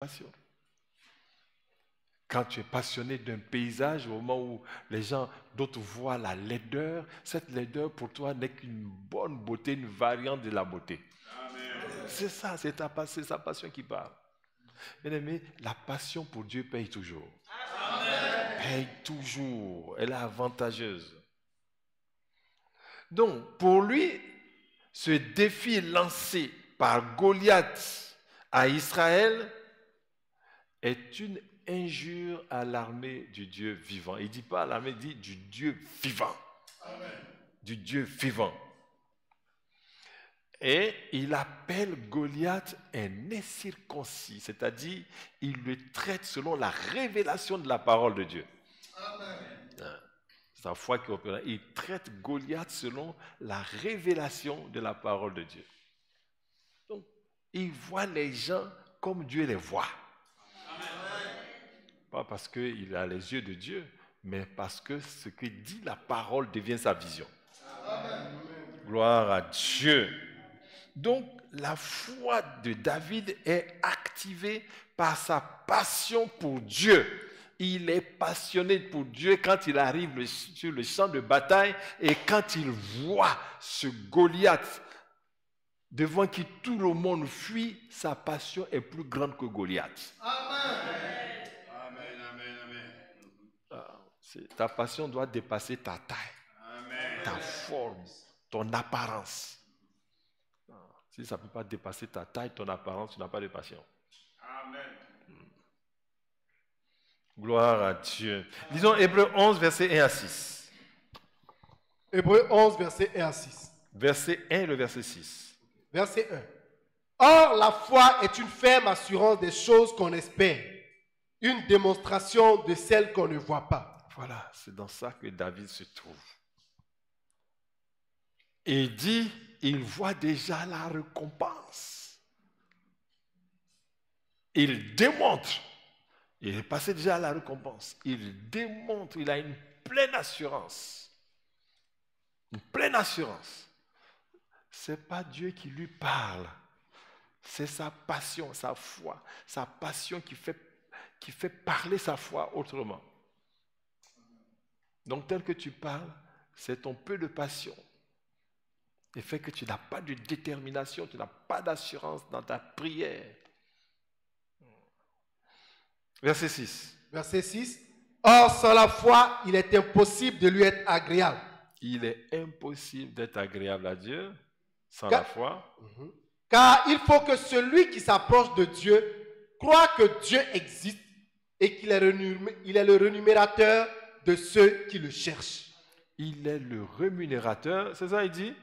passion. Quand tu es passionné d'un paysage, au moment où les gens, d'autres voient la laideur, cette laideur pour toi n'est qu'une bonne beauté, une variante de la beauté. C'est ça, c'est sa passion qui parle. Bien aimé, la passion pour Dieu paye toujours. Paye toujours. Elle est avantageuse. Donc, pour lui, ce défi lancé par Goliath à Israël est une injure à l'armée du Dieu vivant. Il ne dit pas à l'armée, il dit du Dieu vivant. Amen. Du Dieu vivant. Et il appelle Goliath un incirconcis, c'est-à-dire il le traite selon la révélation de la parole de Dieu. Amen. Sa foi qui opère. Il traite Goliath selon la révélation de la parole de Dieu. Donc, il voit les gens comme Dieu les voit. Pas parce qu'il a les yeux de Dieu, mais parce que ce que dit la parole devient sa vision. Amen. Gloire à Dieu. Donc, la foi de David est activée par sa passion pour Dieu. Il est passionné pour Dieu quand il arrive sur le champ de bataille et quand il voit ce Goliath devant qui tout le monde fuit, sa passion est plus grande que Goliath. Amen. Amen, amen, amen. Ta passion doit dépasser ta taille, amen, ta forme, ton apparence. Si ça ne peut pas dépasser ta taille, ton apparence, tu n'as pas de passion. Amen. Gloire à Dieu. Lisons Hébreux 11, versets 1 à 6. Hébreux 11, versets 1 à 6. Verset 1 et le verset 6. Verset 1. Or, la foi est une ferme assurance des choses qu'on espère, une démonstration de celles qu'on ne voit pas. Voilà, c'est dans ça que David se trouve. Et il dit, il voit déjà la récompense. Il démontre, il est passé déjà à la récompense. Il démontre, il a une pleine assurance. Une pleine assurance. Ce n'est pas Dieu qui lui parle. C'est sa passion, sa foi, sa passion qui fait parler sa foi autrement. Donc, tel que tu parles, c'est ton peu de passion. Et fait que tu n'as pas de détermination, tu n'as pas d'assurance dans ta prière. Verset 6. Verset 6. Or, sans la foi, il est impossible de lui être agréable. Il est impossible d'être agréable à Dieu sans la foi. Car il faut que celui qui s'approche de Dieu croit que Dieu existe et qu'il est le rémunérateur de ceux qui le cherchent. Il est le rémunérateur, c'est ça il dit?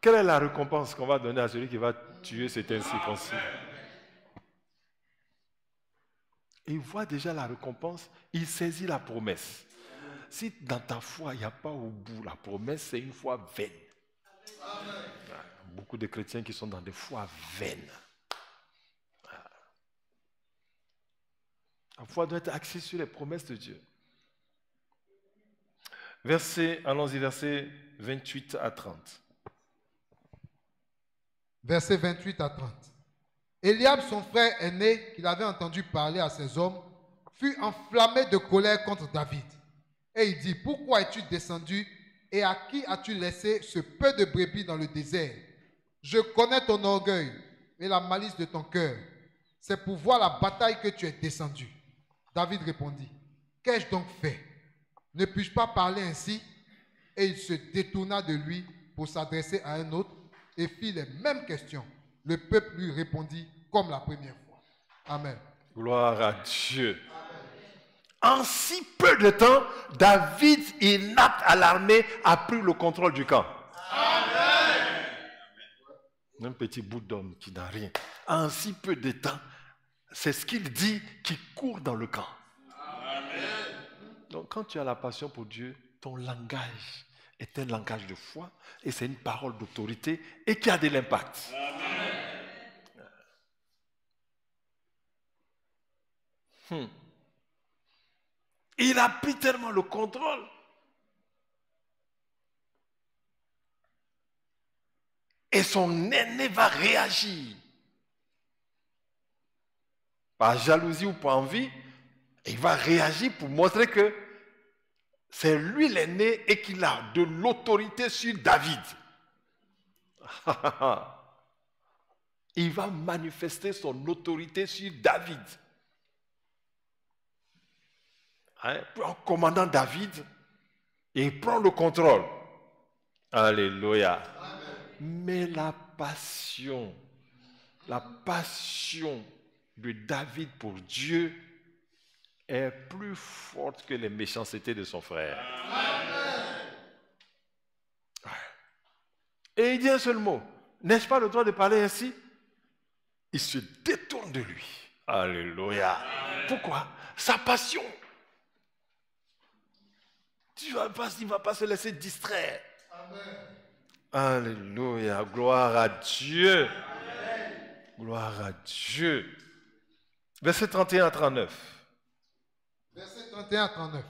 Quelle est la récompense qu'on va donner à celui qui va tuer cet incirconcis? Il voit déjà la récompense, il saisit la promesse. Si dans ta foi, il n'y a pas au bout, la promesse, c'est une foi vaine. Beaucoup de chrétiens qui sont dans des foi vaines. La foi doit être axée sur les promesses de Dieu. Allons-y, versets 28 à 30. Versets 28 à 30. Eliab, son frère aîné, qu'il avait entendu parler à ses hommes, fut enflammé de colère contre David. Et il dit, pourquoi es-tu descendu et à qui as-tu laissé ce peu de brebis dans le désert? Je connais ton orgueil et la malice de ton cœur. C'est pour voir la bataille que tu es descendu. David répondit, qu'ai-je donc fait? Ne puis-je pas parler ainsi? Et il se détourna de lui pour s'adresser à un autre et fit les mêmes questions. Le peuple lui répondit comme la première fois. Amen. Gloire à Dieu. En si peu de temps, David, inapte à l'armée, a pris le contrôle du camp. Amen. Un petit bout d'homme qui n'a rien. En si peu de temps, c'est ce qu'il dit qui court dans le camp. Amen. Donc quand tu as la passion pour Dieu, ton langage est un langage de foi et c'est une parole d'autorité et qui a de l'impact. Il a pris tellement le contrôle. Et son aîné va réagir. par jalousie ou par envie, il va réagir pour montrer que c'est lui l'aîné et qu'il a de l'autorité sur David. Il va manifester son autorité sur David. En commandant David, il prend le contrôle. Alléluia. Mais la passion de David pour Dieu est plus forte que les méchancetés de son frère. Et il dit un seul mot. N'ai-je pas le droit de parler ainsi? Il se détourne de lui. Alléluia. Pourquoi? Sa passion. Il ne va pas se laisser distraire. Amen. Alléluia. Gloire à Dieu. Amen. Gloire à Dieu. Verset 31 à 39. Verset 31 à 39.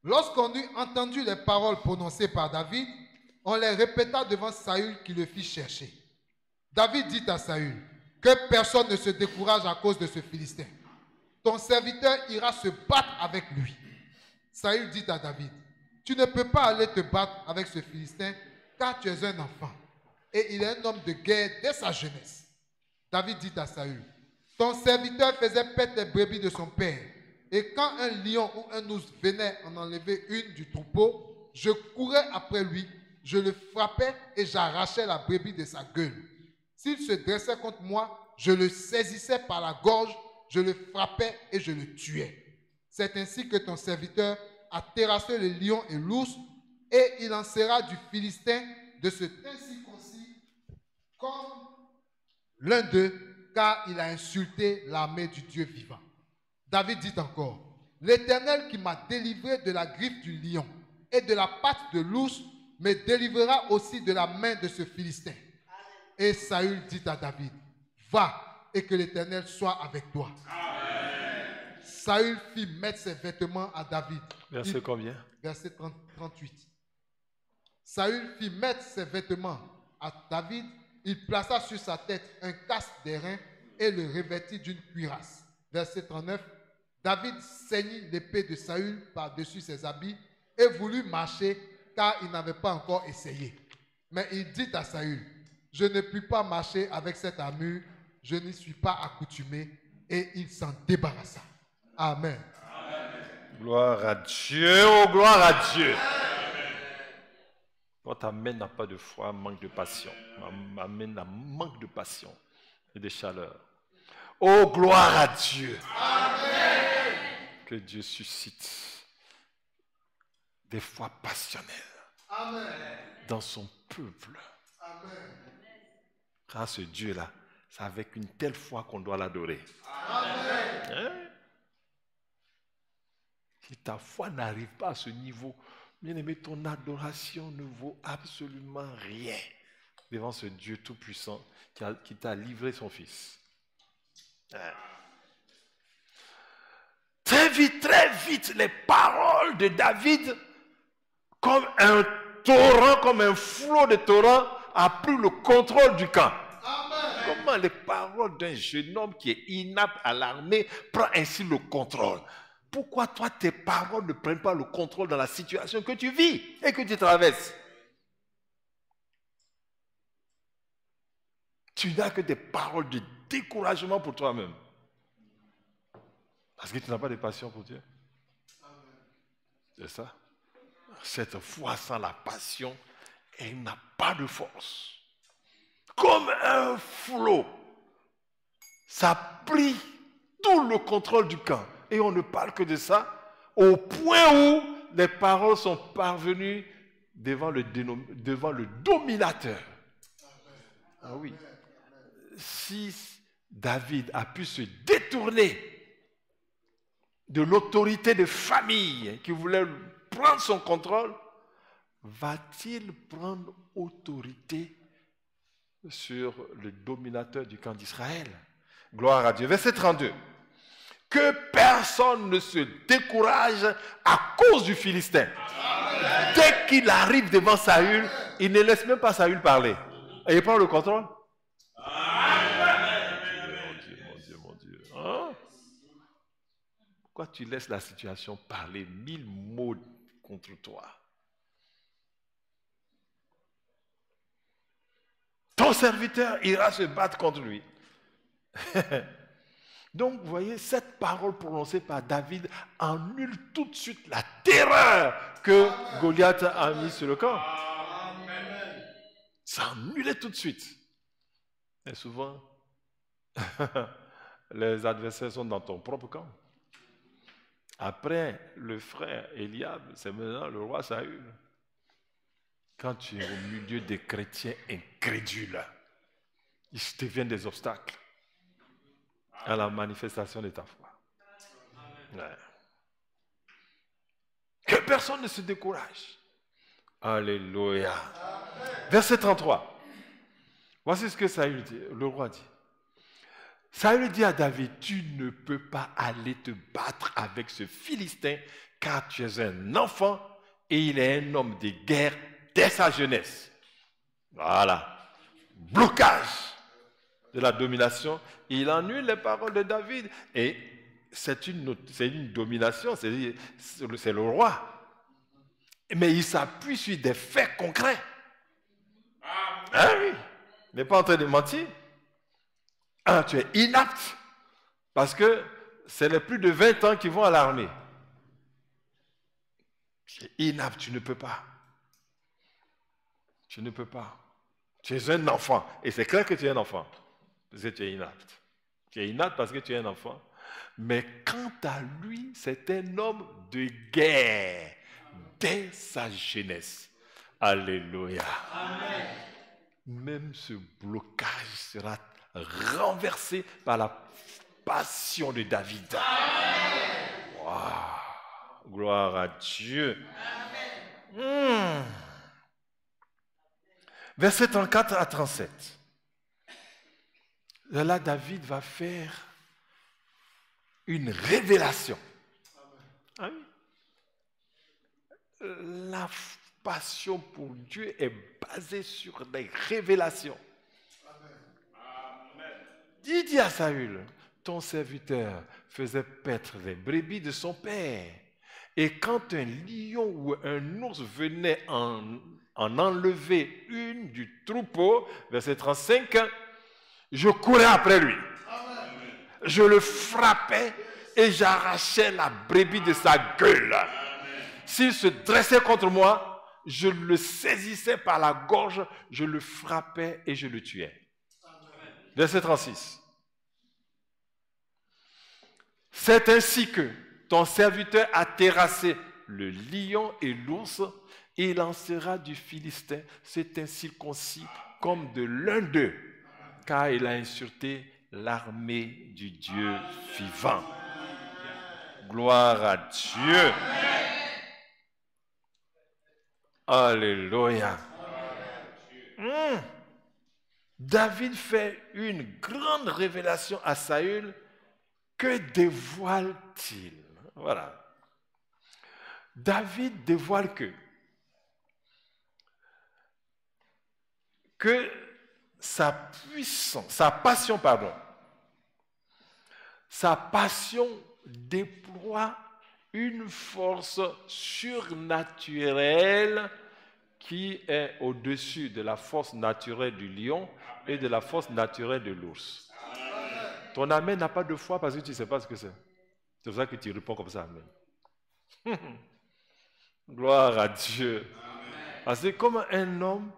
Lorsqu'on eut entendu les paroles prononcées par David, on les répéta devant Saül qui le fit chercher. David dit à Saül, que personne ne se décourage à cause de ce Philistin. Ton serviteur ira se battre avec lui. Saül dit à David, tu ne peux pas aller te battre avec ce Philistin car tu es un enfant et il est un homme de guerre dès sa jeunesse. David dit à Saül, ton serviteur faisait paître les brebis de son père et quand un lion ou un ours venait en enlever une du troupeau, je courais après lui, je le frappais et j'arrachais la brebis de sa gueule. S'il se dressait contre moi, je le saisissais par la gorge, je le frappais et je le tuais. C'est ainsi que ton serviteur a terrassé le lion et l'ours, et il en sera du Philistin de cet incirconcis comme l'un d'eux, car il a insulté l'armée du Dieu vivant. David dit encore, l'Éternel qui m'a délivré de la griffe du lion et de la patte de l'ours, me délivrera aussi de la main de ce Philistin. Et Saül dit à David, va et que l'Éternel soit avec toi. Saül fit mettre ses vêtements à David. Verset combien? Verset 38. Saül fit mettre ses vêtements à David. Il plaça sur sa tête un casque d'airain et le revêtit d'une cuirasse. Verset 39. David ceignit l'épée de Saül par-dessus ses habits et voulut marcher car il n'avait pas encore essayé. Mais il dit à Saül, je ne puis pas marcher avec cette armure, je n'y suis pas accoutumé, et il s'en débarrassa. Amen. Gloire à Dieu, oh gloire à Dieu. Votre amen n'a pas de foi, manque de passion. Amen a manque de passion et de chaleur. Oh gloire à Dieu. Amen. Que Dieu suscite des foi passionnelles. Amen. Dans son peuple. Amen. Car ce Dieu-là, c'est avec une telle foi qu'on doit l'adorer. Amen. Hein? Si ta foi n'arrive pas à ce niveau, bien-aimé, ton adoration ne vaut absolument rien devant ce Dieu tout-puissant qui t'a livré son Fils. Très vite, les paroles de David, comme un torrent, comme un flot de torrent, a pris le contrôle du camp. Amen. Comment les paroles d'un jeune homme qui est inapte à l'armée prend ainsi le contrôle? Pourquoi toi, tes paroles ne prennent pas le contrôle dans la situation que tu vis et que tu traverses? Tu n'as que des paroles de découragement pour toi-même. Parce que tu n'as pas de passion pour Dieu. C'est ça. Cette foi sans la passion, elle n'a pas de force. Comme un flot, ça plie tout le contrôle du camp. Et on ne parle que de ça, au point où les paroles sont parvenues devant le dominateur. Ah oui. Si David a pu se détourner de l'autorité de famille qui voulait prendre son contrôle, va-t-il prendre autorité sur le dominateur du camp d'Israël? Gloire à Dieu. Verset 32. Que personne ne se décourage à cause du Philistin. Amen. Dès qu'il arrive devant Saül, il ne laisse même pas Saül parler. Et il prend le contrôle. Amen. Mon Dieu. Hein? Pourquoi tu laisses la situation parler 1000 mots contre toi? Ton serviteur ira se battre contre lui. Donc, vous voyez, cette parole prononcée par David annule tout de suite la terreur que Goliath a mis sur le camp. Ça annulait tout de suite. Et souvent, les adversaires sont dans ton propre camp. Après le frère Eliab, c'est maintenant le roi Saül. Quand tu es au milieu des chrétiens incrédules, ils deviennent des obstacles à la manifestation de ta foi. Ouais. Que personne ne se décourage. Alléluia. Verset 33. Voici ce que Saül dit, le roi dit. Saül dit à David, tu ne peux pas aller te battre avec ce Philistin, car tu es un enfant et il est un homme de guerre dès sa jeunesse. Voilà. Blocage de la domination. Il annule les paroles de David. Et c'est une domination, c'est le roi. Mais il s'appuie sur des faits concrets. Ah oui. Il n'est pas en train de mentir. Ah, tu es inapte. Parce que c'est les plus de 20 ans qui vont à l'armée. Tu es inapte, tu ne peux pas. Tu ne peux pas. Tu es un enfant. Et c'est clair que tu es un enfant. Parce que tu es inapte. Tu es inapte parce que tu es un enfant. Mais quant à lui, c'est un homme de guerre dès sa jeunesse. Alléluia. Amen. Même ce blocage sera renversé par la passion de David. Wow. Gloire à Dieu. Versets 34 à 37. Là, David va faire une révélation. Ah oui. La passion pour Dieu est basée sur des révélations. Il dit à Saül, ton serviteur faisait paître les brebis de son père. Et quand un lion ou un ours venait en enlever une du troupeau, verset 35, je courais après lui. Je le frappais et j'arrachais la brebis de sa gueule. S'il se dressait contre moi, je le saisissais par la gorge, je le frappais et je le tuais. Verset 36. C'est ainsi que ton serviteur a terrassé le lion et l'ours, et il en sera du Philistin, c'est incirconcis comme de l'un d'eux, car il a insulté l'armée du Dieu vivant. Gloire à Dieu. Alléluia. David fait une grande révélation à Saül. Que dévoile-t-il? Voilà. David dévoile que sa passion déploie une force surnaturelle qui est au-dessus de la force naturelle du lion et de la force naturelle de l'ours. Ton amen n'a pas de foi parce que tu ne sais pas ce que c'est. C'est pour ça que tu réponds comme ça, amen. Gloire à Dieu. Amen. Parce que comment un homme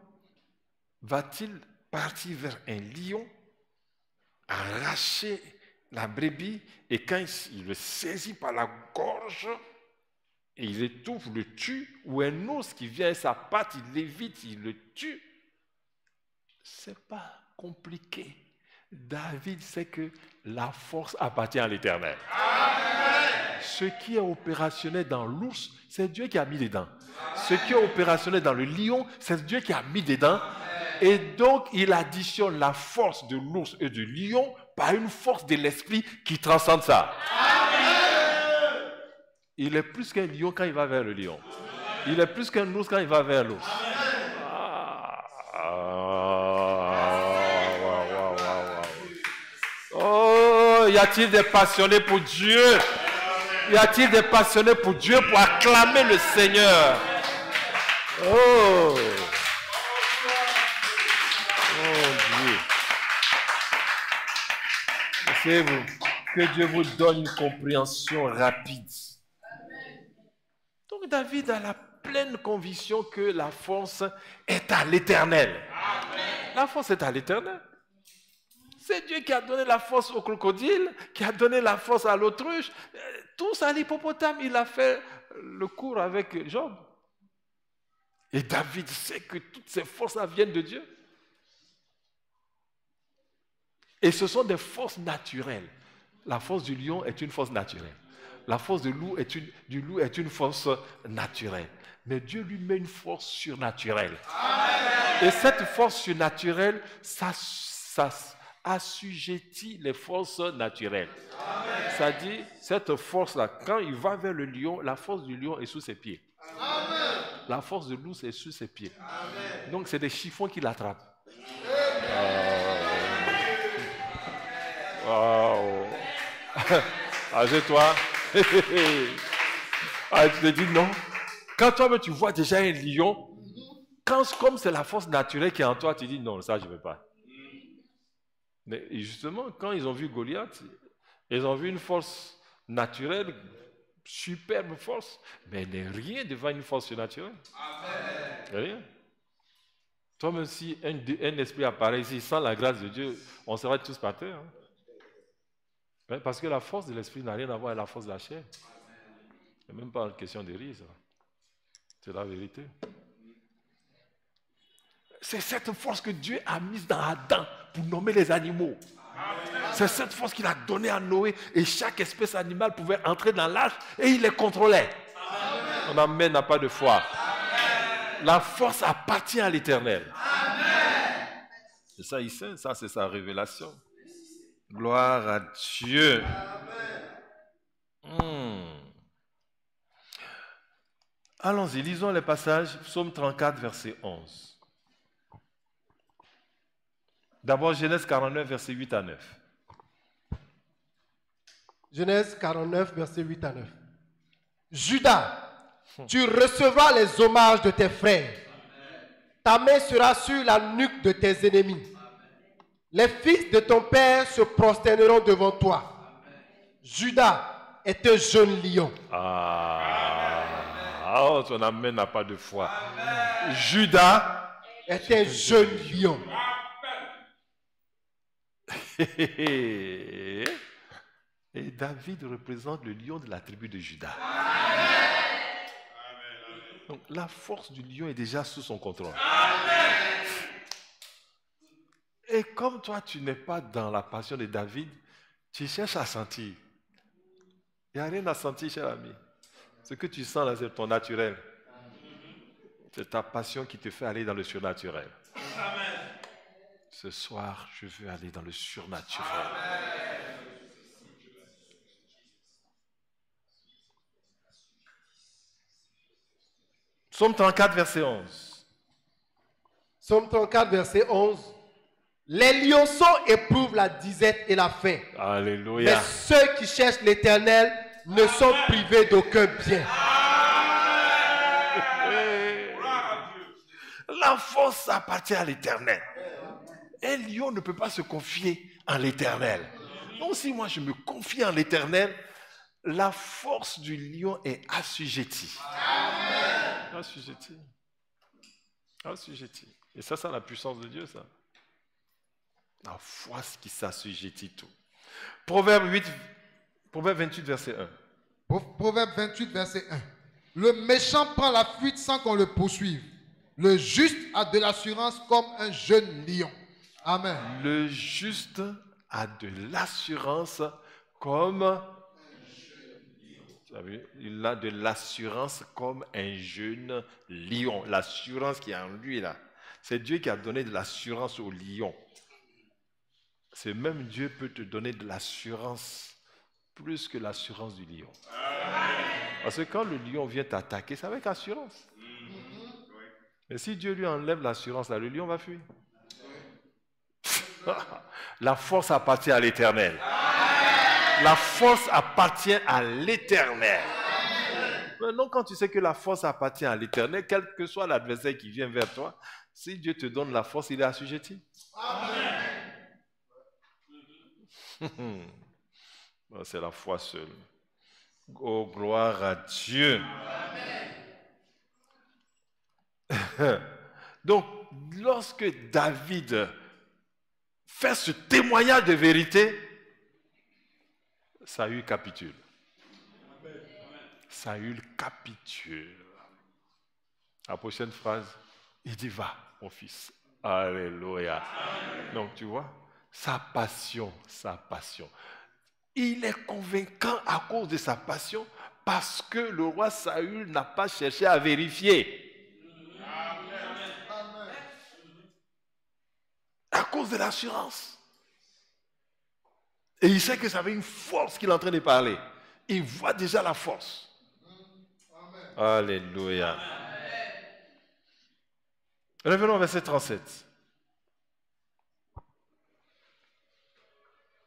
va-t-il partir vers un lion, arracher la brebis, et quand il le saisit par la gorge, et il étouffe, le tue, ou un ours qui vient à sa patte, il l'évite, il le tue. Ce n'est pas compliqué. David sait que la force appartient à l'Éternel. Ce qui est opérationnel dans l'ours, c'est Dieu qui a mis dedans. Ce qui est opérationnel dans le lion, c'est Dieu qui a mis dedans. Et donc, il additionne la force de l'ours et du lion par une force de l'esprit qui transcende ça. Il est plus qu'un lion quand il va vers le lion. Il est plus qu'un ours quand il va vers l'ours. Oh, y a-t-il des passionnés pour Dieu? Y a-t-il des passionnés pour Dieu pour acclamer le Seigneur? Oh! Oh Dieu! Laissez-vous que Dieu vous donne une compréhension rapide. Donc David a la pleine conviction que la force est à l'Éternel. La force est à l'Éternel. C'est Dieu qui a donné la force au crocodile, qui a donné la force à l'autruche, tous à l'hippopotame. Il a fait le cours avec Job. Et David sait que toutes ces forces viennent de Dieu. Et ce sont des forces naturelles. La force du lion est une force naturelle. La force du loup est une force naturelle. Mais Dieu lui met une force surnaturelle. Amen. Et cette force surnaturelle, ça assujettit les forces naturelles. C'est-à-dire, cette force-là, quand il va vers le lion, la force du lion est sous ses pieds. Amen. La force du loup est sous ses pieds. Amen. Donc, c'est des chiffons qui l'attrapent. Wow. Arrête-toi. Ah, tu te dis non. Quand toi-même tu vois déjà un lion, comme c'est la force naturelle qui est en toi, tu dis non, ça je ne veux pas. Mais justement, quand ils ont vu Goliath, ils ont vu une force naturelle, superbe force, mais elle n'est rien devant une force surnaturelle. Amen. Rien. Toi-même, si un esprit apparaît ici sans la grâce de Dieu, on sera tous par terre. Hein? Parce que la force de l'esprit n'a rien à voir avec la force de la chair. Ce n'est même pas une question de rire. C'est la vérité. C'est cette force que Dieu a mise dans Adam pour nommer les animaux. C'est cette force qu'il a donnée à Noé et chaque espèce animale pouvait entrer dans l'arche et il les contrôlait. Mon amen n'a pas de foi. La force appartient à l'Éternel. C'est ça, il sait, ça c'est sa révélation. Gloire à Dieu. Allons-y, lisons les passages, Psaume 34, verset 11. D'abord, Genèse 49, verset 8 à 9. Genèse 49, verset 8 à 9. Judas, tu recevras les hommages de tes frères. Ta main sera sur la nuque de tes ennemis. Les fils de ton père se prosterneront devant toi. Judas est un jeune lion. Oh, ton amen n'a pas de foi. Judas est un jeune lion. Et David représente le lion de la tribu de Juda. Donc la force du lion est déjà sous son contrôle. Et comme toi, tu n'es pas dans la passion de David, tu cherches à sentir. Il n'y a rien à sentir, cher ami. Ce que tu sens là, c'est ton naturel. C'est ta passion qui te fait aller dans le surnaturel. Ce soir, je veux aller dans le surnaturel. Psaume 34, verset 11. Psaume 34, verset 11. Les lionceaux éprouvent la disette et la faim. Alléluia. Mais ceux qui cherchent l'Éternel ne sont privés d'aucun bien. La force appartient à l'Éternel. Un lion ne peut pas se confier en l'Éternel. Donc si moi je me confie en l'Éternel, la force du lion est assujettie. Assujettie. Assujettie. Et ça, c'est la puissance de Dieu, ça. La foi qui s'assujettit tout. Proverbe 28, verset 1. Proverbe 28, verset 1. Le méchant prend la fuite sans qu'on le poursuive. Le juste a de l'assurance comme un jeune lion. Amen. Le juste a de l'assurance comme un jeune lion. Il a de l'assurance comme un jeune lion. L'assurance qui est en lui, là. C'est Dieu qui a donné de l'assurance au lion. C'est même Dieu peut te donner de l'assurance plus que l'assurance du lion. Parce que quand le lion vient t'attaquer, c'est avec assurance. Mais si Dieu lui enlève l'assurance, là, le lion va fuir. La force appartient à l'Éternel. La force appartient à l'Éternel. Maintenant, quand tu sais que la force appartient à l'Éternel, quel que soit l'adversaire qui vient vers toi, si Dieu te donne la force, il est assujetti. C'est la foi seule. Oh, gloire à Dieu. Donc, lorsque David fait ce témoignage de vérité, Saül capitule. Saül capitule. La prochaine phrase, il dit, va, mon fils. Alléluia. Donc, tu vois, sa passion. Il est convaincant à cause de sa passion parce que le roi Saül n'a pas cherché à vérifier. À cause de l'assurance. Et il sait que ça avait une force qu'il est en train de parler. Il voit déjà la force. Alléluia. Revenons au verset 37.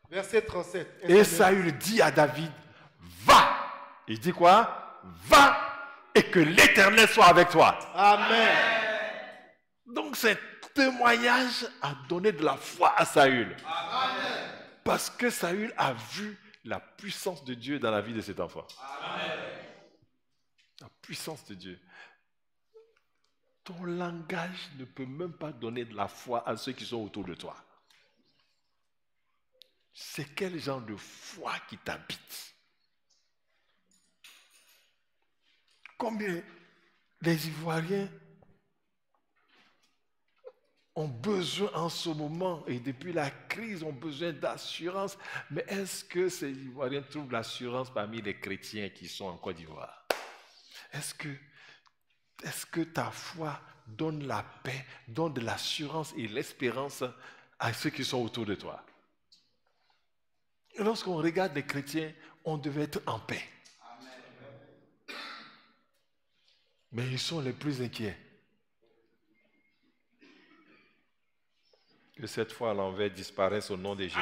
Verset 37. Et Saül dit à David, va. Il dit quoi? Va et que l'Éternel soit avec toi. Amen. Donc ce témoignage a donné de la foi à Saül. Amen. Parce que Saül a vu la puissance de Dieu dans la vie de cet enfant. Amen. La puissance de Dieu. Ton langage ne peut même pas donner de la foi à ceux qui sont autour de toi. C'est quel genre de foi qui t'habite? Combien les Ivoiriens ont besoin en ce moment, et depuis la crise, ont besoin d'assurance. Mais est-ce que ces Ivoiriens trouvent l'assurance parmi les chrétiens qui sont en Côte d'Ivoire? Est-ce que ta foi donne la paix, donne de l'assurance et l'espérance à ceux qui sont autour de toi? Lorsqu'on regarde les chrétiens, on devait être en paix. Mais ils sont les plus inquiets. Que cette foi à l'envers disparaisse au nom de Jésus.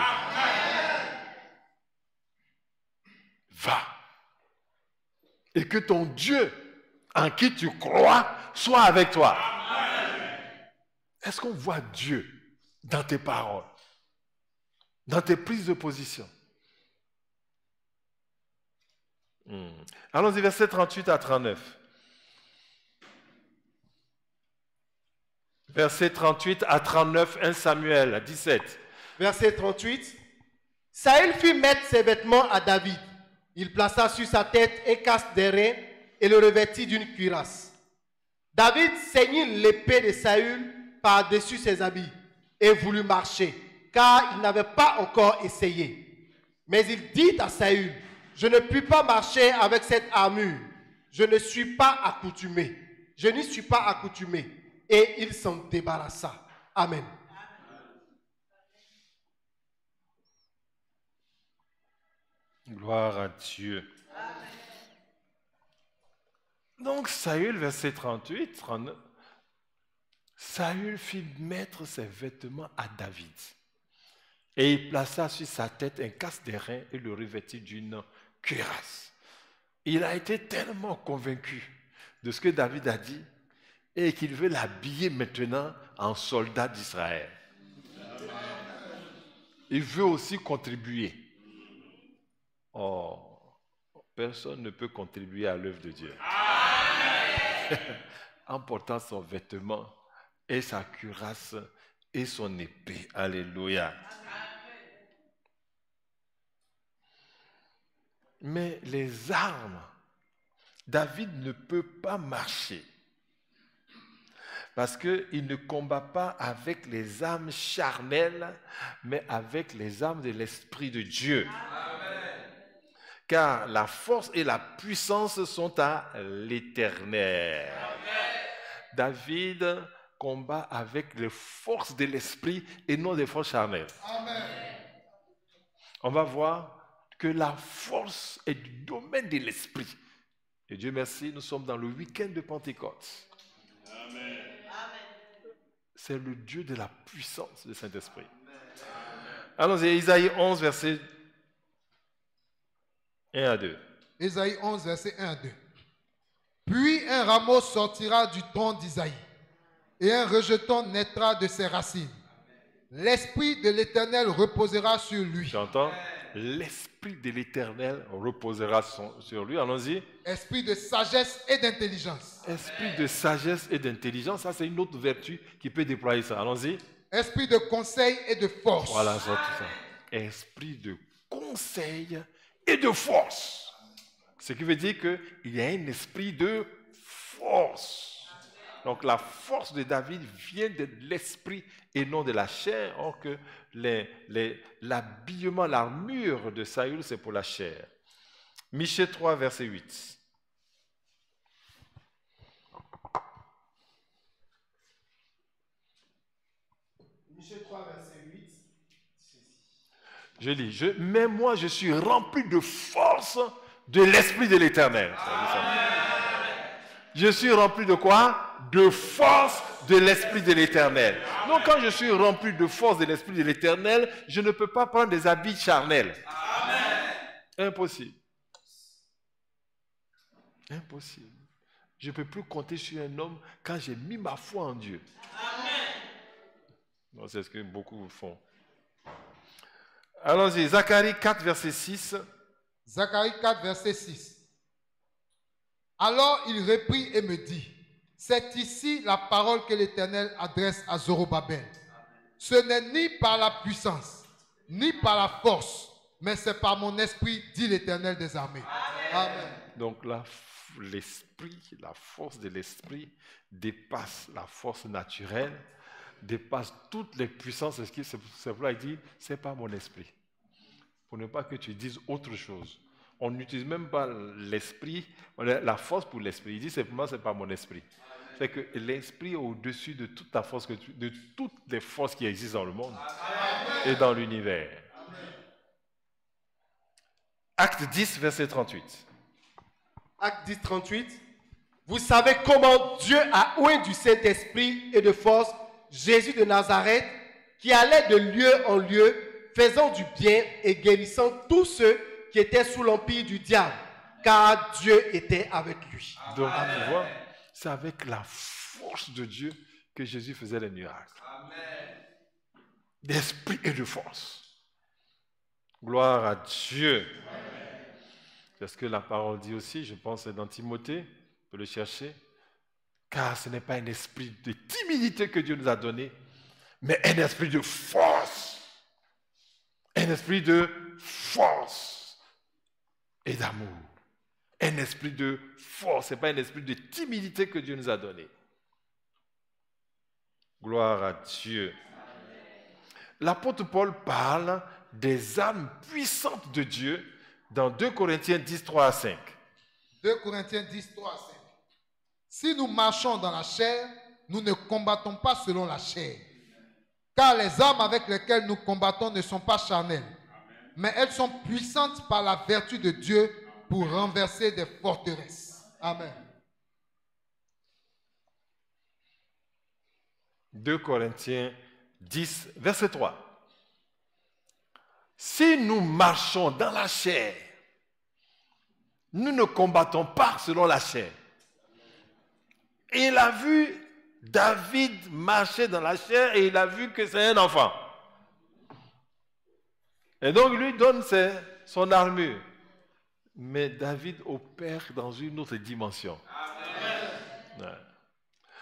Va. Et que ton Dieu, en qui tu crois, soit avec toi. Est-ce qu'on voit Dieu dans tes paroles, dans tes prises de position? Allons-y, versets 38 à 39. Versets 38 à 39, 1 Samuel 17. Verset 38. Saül fit mettre ses vêtements à David. Il plaça sur sa tête un casque d'airain et le revêtit d'une cuirasse. David ceignit l'épée de Saül par-dessus ses habits et voulut marcher, car il n'avait pas encore essayé. Mais il dit à Saül, je ne puis pas marcher avec cette armure. Je n'y suis pas accoutumé. Et il s'en débarrassa. Amen. Gloire à Dieu. Amen. Donc Saül, verset 38, 39, Saül fit mettre ses vêtements à David. Et il plaça sur sa tête un casque d'airain et le revêtit d'une cuirasse. Il a été tellement convaincu de ce que David a dit et qu'il veut l'habiller maintenant en soldat d'Israël. Il veut aussi contribuer. Oh, personne ne peut contribuer à l'œuvre de Dieu. En portant son vêtement et sa cuirasse et son épée. Alléluia. Mais les armes, David ne peut pas marcher. Parce qu'il ne combat pas avec les armes charnelles, mais avec les armes de l'Esprit de Dieu. Amen. Car la force et la puissance sont à l'Éternel. David combat avec les forces de l'Esprit et non des forces charnelles. Amen. On va voir que la force est du domaine de l'Esprit. Et Dieu merci, nous sommes dans le week-end de Pentecôte. Amen. C'est le Dieu de la puissance du Saint-Esprit. Allons-y, Isaïe 11, verset 1 à 2. Ésaïe 11, verset 1 à 2. Puis un rameau sortira du tronc d'Isaïe, et un rejeton naîtra de ses racines. L'Esprit de l'Éternel reposera sur lui. Tu entends? L'Esprit de l'Éternel reposera sur lui. Allons-y. Esprit de sagesse et d'intelligence. Esprit de sagesse et d'intelligence, ça c'est une autre vertu qui peut déployer ça. Allons-y. Esprit de conseil et de force. Voilà, ça, tout ça. Esprit de conseil et de force. Ce qui veut dire qu'il y a un esprit de force. Donc la force de David vient de l'esprit et non de la chair. Or que l'habillement, l'armure de Saül, c'est pour la chair. Michée 3, verset 8. Michée 3, verset 8. Je lis, mais moi je suis rempli de force de l'Esprit de l'Éternel. Je suis rempli de quoi? De force de l'Esprit de l'Éternel. Donc quand je suis rempli de force de l'Esprit de l'Éternel, je ne peux pas prendre des habits charnels. Impossible. Impossible. Je ne peux plus compter sur un homme quand j'ai mis ma foi en Dieu. C'est ce que beaucoup font. Allons-y, Zacharie 4, verset 6. Zacharie 4, verset 6. Alors il reprit et me dit, c'est ici la parole que l'Éternel adresse à Zorobabel. Ce n'est ni par la puissance, ni par la force, mais c'est par mon esprit, dit l'Éternel des armées. Amen. Donc l'esprit, la force de l'esprit dépasse la force naturelle, dépasse toutes les puissances. C'est pourquoi il dit, c'est pas mon esprit. Pour ne pas que tu dises autre chose. On n'utilise même pas l'esprit, la force pour l'esprit. Il dit simplement, c'est pas mon esprit. C'est que l'esprit est au-dessus de toute la force, de toutes les forces qui existent dans le monde et dans l'univers. Acte 10, verset 38. Acte 10, 38. Vous savez comment Dieu a oint du Saint-Esprit et de force Jésus de Nazareth, qui allait de lieu en lieu, faisant du bien et guérissant tous ceux qui étaient sous l'empire du diable, car Dieu était avec lui. Donc, tu vois, c'est avec la force de Dieu que Jésus faisait les miracles. D'esprit et de force. Gloire à Dieu. C'est ce que la parole dit aussi, je pense, dans Timothée, on peut le chercher. Car ce n'est pas un esprit de timidité que Dieu nous a donné, mais un esprit de force. Un esprit de force et d'amour. Un esprit de force, ce n'est pas un esprit de timidité que Dieu nous a donné. Gloire à Dieu. L'apôtre Paul parle des armes puissantes de Dieu dans 2 Corinthiens 10, 3 à 5. 2 Corinthiens 10, 3 à 5. Si nous marchons dans la chair, nous ne combattons pas selon la chair. Car les armes avec lesquelles nous combattons ne sont pas charnelles, mais elles sont puissantes par la vertu de Dieu pour renverser des forteresses. Amen. 2 Corinthiens 10, verset 3. Si nous marchons dans la chair, nous ne combattons pas selon la chair. Et il a vu David marcher dans la chair et il a vu que c'est un enfant. Et donc lui donne son armure. Mais David opère dans une autre dimension. Ouais.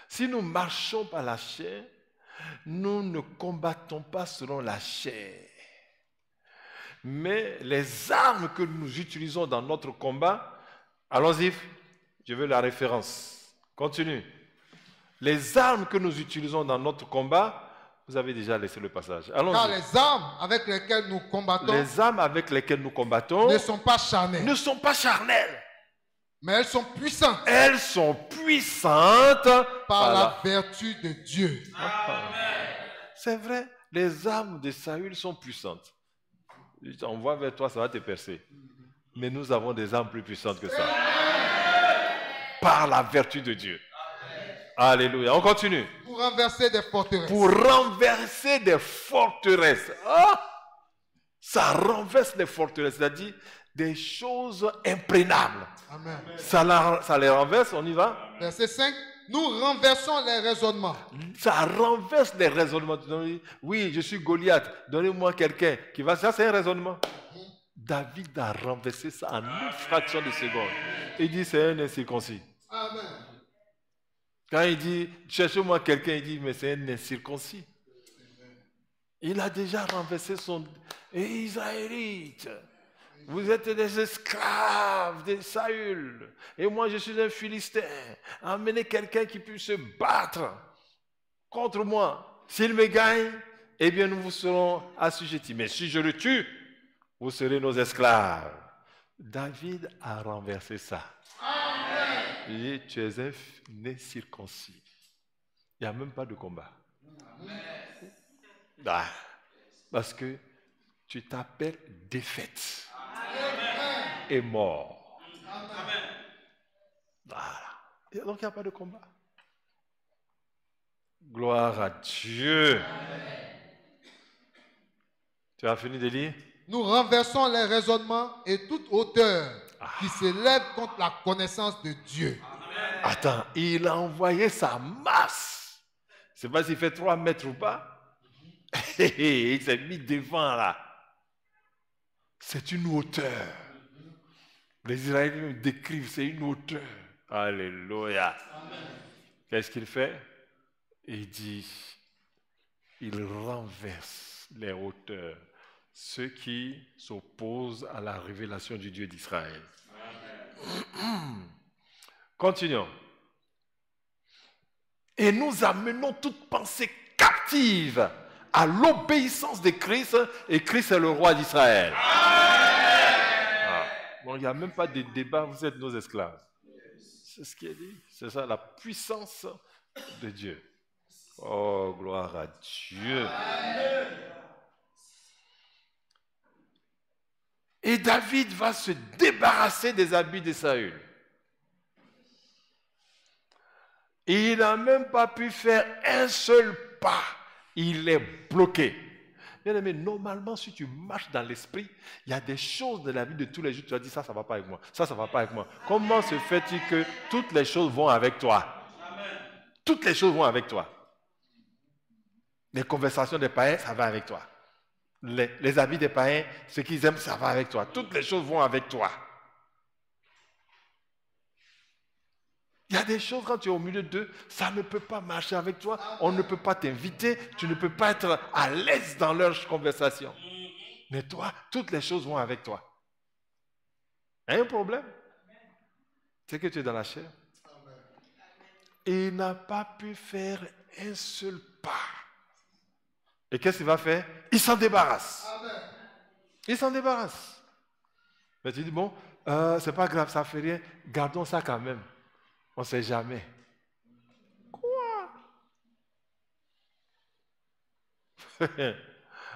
Si nous marchons par la chair, nous ne combattons pas selon la chair. Mais les armes que nous utilisons dans notre combat, allons-y, je veux la référence. Continue. Les armes que nous utilisons dans notre combat, vous avez déjà laissé le passage. Allons-y. Car les armes avec lesquelles nous combattons, les armes avec lesquelles nous combattons ne sont pas charnelles. Ne sont pas charnelles. Mais elles sont puissantes. Elles sont puissantes par la vertu de Dieu. C'est vrai, les armes de Saül sont puissantes. On voit vers toi, ça va te percer. Mais nous avons des armes plus puissantes que ça. Par la vertu de Dieu. Alléluia. On continue. Pour renverser des forteresses. Pour renverser des forteresses. Ah! Ça renverse les forteresses. C'est-à-dire des choses imprénables. Amen. Ça les renverse, on y va. Verset 5. Nous renversons les raisonnements. Ça renverse les raisonnements. Oui, je suis Goliath. Donnez-moi quelqu'un qui va... Ça, c'est un raisonnement. David a renversé ça en une fraction de seconde. Il dit, c'est un incirconcis. Amen. Quand il dit, cherchez-moi quelqu'un, il dit, mais c'est un incirconcis. Il a déjà renversé son... Et Israélites, vous êtes des esclaves de Saül. Et moi, je suis un Philistin. Amenez quelqu'un qui puisse se battre contre moi. S'il me gagne, eh bien, nous vous serons assujettis. Mais si je le tue, vous serez nos esclaves. David a renversé ça. Amen. Il dit, tu es un incirconcis. Il n'y a même pas de combat. Amen. Ah, parce que tu t'appelles défaite. Amen. Et mort. Amen. Voilà. Et donc il n'y a pas de combat. Gloire à Dieu. Amen. Tu as fini de lire? Nous renversons les raisonnements et toute hauteur qui s'élève contre la connaissance de Dieu. Amen. Attends, il a envoyé sa masse. Je ne sais pas s'il fait 3 mètres ou pas. Il s'est mis devant là. C'est une hauteur. Les Israéliens décrivent, c'est une hauteur. Alléluia. Qu'est-ce qu'il fait? Il dit, il renverse les hauteurs, ceux qui s'opposent à la révélation du Dieu d'Israël. Continuons. Et nous amenons toute pensée captive à l'obéissance de Christ, et Christ est le roi d'Israël. Bon, il n'y a même pas de débat, vous êtes nos esclaves. C'est ce qu'il dit. C'est ça, la puissance de Dieu. Oh, gloire à Dieu. Et David va se débarrasser des habits de Saül. Et il n'a même pas pu faire un seul pas. Il est bloqué. Bien aimé, normalement, si tu marches dans l'esprit, il y a des choses de la vie de tous les jours, tu vas dire, ça ne va pas avec moi, ça ne va pas avec moi. Comment se fait-il que toutes les choses vont avec toi? Amen. Toutes les choses vont avec toi. Les conversations des païens, ça va avec toi. Les habits des païens, ce qu'ils aiment, ça va avec toi. Toutes les choses vont avec toi. Il y a des choses, quand tu es au milieu d'eux, ça ne peut pas marcher avec toi. On ne peut pas t'inviter. Tu ne peux pas être à l'aise dans leurs conversations. Mais toi, toutes les choses vont avec toi. Il y a un problème. C'est que tu es dans la chair. Et il n'a pas pu faire un seul pas. Et qu'est-ce qu'il va faire? Il s'en débarrasse. Il s'en débarrasse. Mais tu dis, bon, c'est pas grave, ça ne fait rien. Gardons ça quand même. On ne sait jamais. Quoi?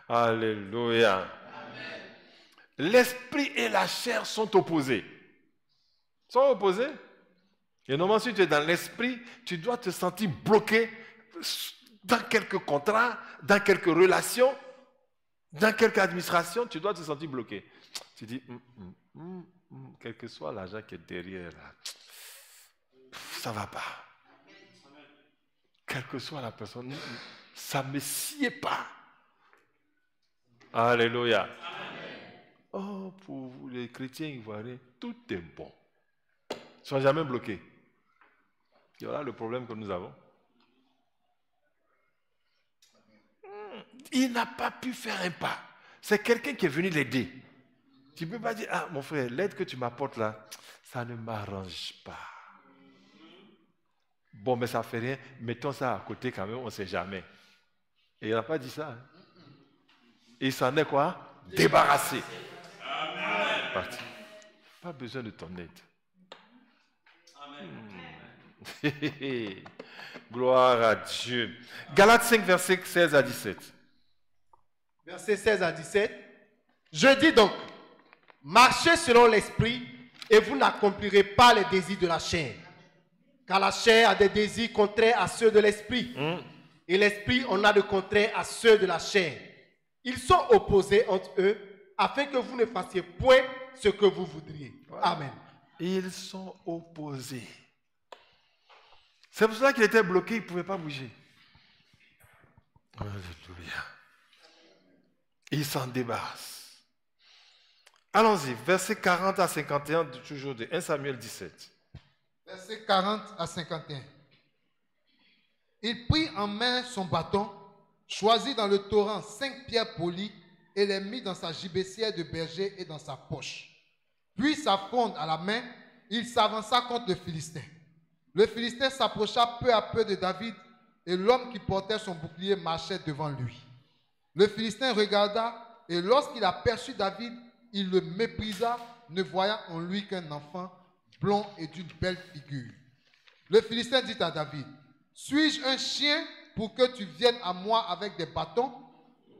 Alléluia. Amen. L'esprit et la chair sont opposés. Sont opposés. Et normalement, si tu es dans l'esprit, tu dois te sentir bloqué dans quelques contrats, dans quelques relations, dans quelque administration, tu dois te sentir bloqué. Tu dis, quel que soit l'argent qui est derrière, là, ça ne va pas. Quelle que soit la personne, ça ne me sied pas. Alléluia. Oh, pour vous, les chrétiens ivoiriens, tout est bon. Ils ne sont jamais bloqués. Et voilà le problème que nous avons. Il n'a pas pu faire un pas. C'est quelqu'un qui est venu l'aider. Tu ne peux pas dire, ah, mon frère, l'aide que tu m'apportes là, ça ne m'arrange pas. Bon, mais ça ne fait rien. Mettons ça à côté quand même, on ne sait jamais. Et il n'a pas dit ça. Hein. Il s'en est quoi? Débarrassé. Amen. Parti. Pas besoin de ton aide. Amen. Gloire à Dieu. Galates 5, versets 16 à 17. Versets 16 à 17. Je dis donc, marchez selon l'esprit et vous n'accomplirez pas les désirs de la chair. Car la chair a des désirs contraires à ceux de l'esprit. Et l'esprit en a de contraires à ceux de la chair. Ils sont opposés entre eux afin que vous ne fassiez point ce que vous voudriez. Voilà. Amen. Ils sont opposés. C'est pour cela qu'il était bloqué, il ne pouvait pas bouger. Alléluia. Il s'en débarrasse. Allons-y, versets 40 à 51, toujours de 1 Samuel 17. Versets 40 à 51. Il prit en main son bâton, choisit dans le torrent 5 pierres polies et les mit dans sa gibecière de berger et dans sa poche. Puis sa fronde à la main, il s'avança contre le Philistin. Le Philistin s'approcha peu à peu de David et l'homme qui portait son bouclier marchait devant lui. Le Philistin regarda et lorsqu'il aperçut David, il le méprisa, ne voyant en lui qu'un enfant blond et d'une belle figure. Le Philistin dit à David, « Suis-je un chien pour que tu viennes à moi avec des bâtons ?»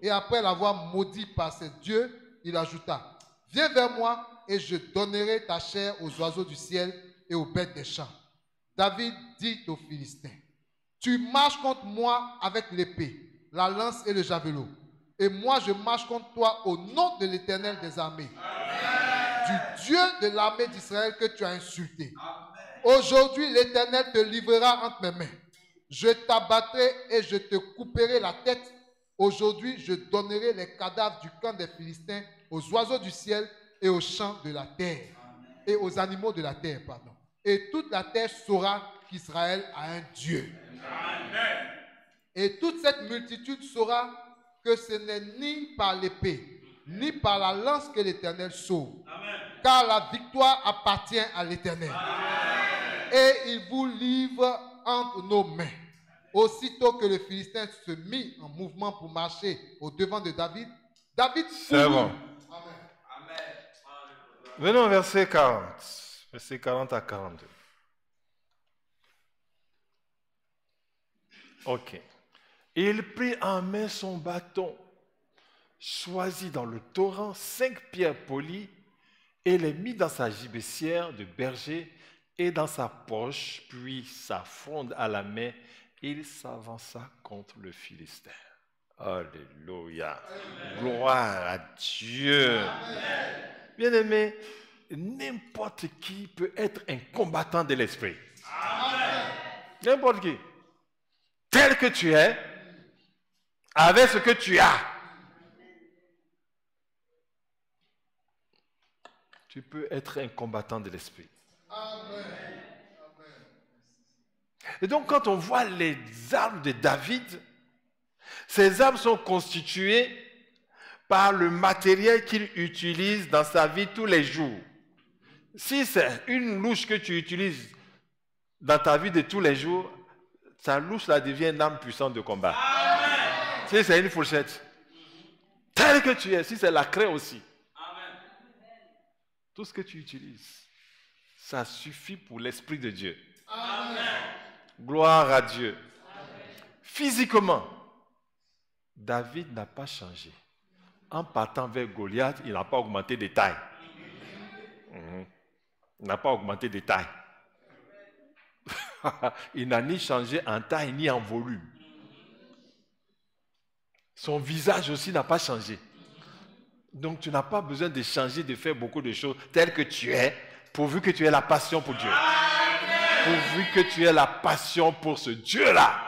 Et après l'avoir maudit par ses dieux, il ajouta, « Viens vers moi et je donnerai ta chair aux oiseaux du ciel et aux bêtes des champs. » David dit aux Philistins, « Tu marches contre moi avec l'épée, la lance et le javelot. Et moi je marche contre toi au nom de l'Éternel des armées, du Dieu de l'armée d'Israël que tu as insulté. Aujourd'hui l'Éternel te livrera entre mes mains. Je t'abattrai et je te couperai la tête. Aujourd'hui je donnerai les cadavres du camp des Philistins aux oiseaux du ciel et aux champs de la terre. Et aux animaux de la terre, pardon. Et toute la terre saura qu'Israël a un Dieu. Et toute cette multitude saura que ce n'est ni par l'épée, ni par la lance que l'Éternel sauve. Car la victoire appartient à l'Éternel. Et il vous livre entre nos mains. Aussitôt que le Philistin se mit en mouvement pour marcher au devant de David, David C'est bon. Amen. Venons au verset 40. Verset 40 à 42. Ok. Il prit en main son bâton, choisit dans le torrent 5 pierres polies et les mit dans sa gibecière de berger et dans sa poche, puis sa fronde à la main, il s'avança contre le Philistin. Alléluia. Gloire à Dieu. Bien-aimé, n'importe qui peut être un combattant de l'esprit. N'importe qui. Tel que tu es, avec ce que tu as, tu peux être un combattant de l'esprit. Et donc, quand on voit les armes de David, ces armes sont constituées par le matériel qu'il utilise dans sa vie tous les jours. Si c'est une louche que tu utilises dans ta vie de tous les jours, sa louche là devient une arme puissante de combat. Amen. Si c'est une fourchette, tel que tu es, si c'est la craie aussi, amen, tout ce que tu utilises, ça suffit pour l'Esprit de Dieu. Amen. Gloire à Dieu. Amen. Physiquement, David n'a pas changé. En partant vers Goliath, il n'a pas augmenté de taille. Il n'a pas augmenté de taille. Il n'a ni changé en taille ni en volume. Son visage aussi n'a pas changé. Donc tu n'as pas besoin de changer, de faire beaucoup de choses telles que tu es, pourvu que tu aies la passion pour Dieu. Pourvu que tu aies la passion pour ce Dieu-là.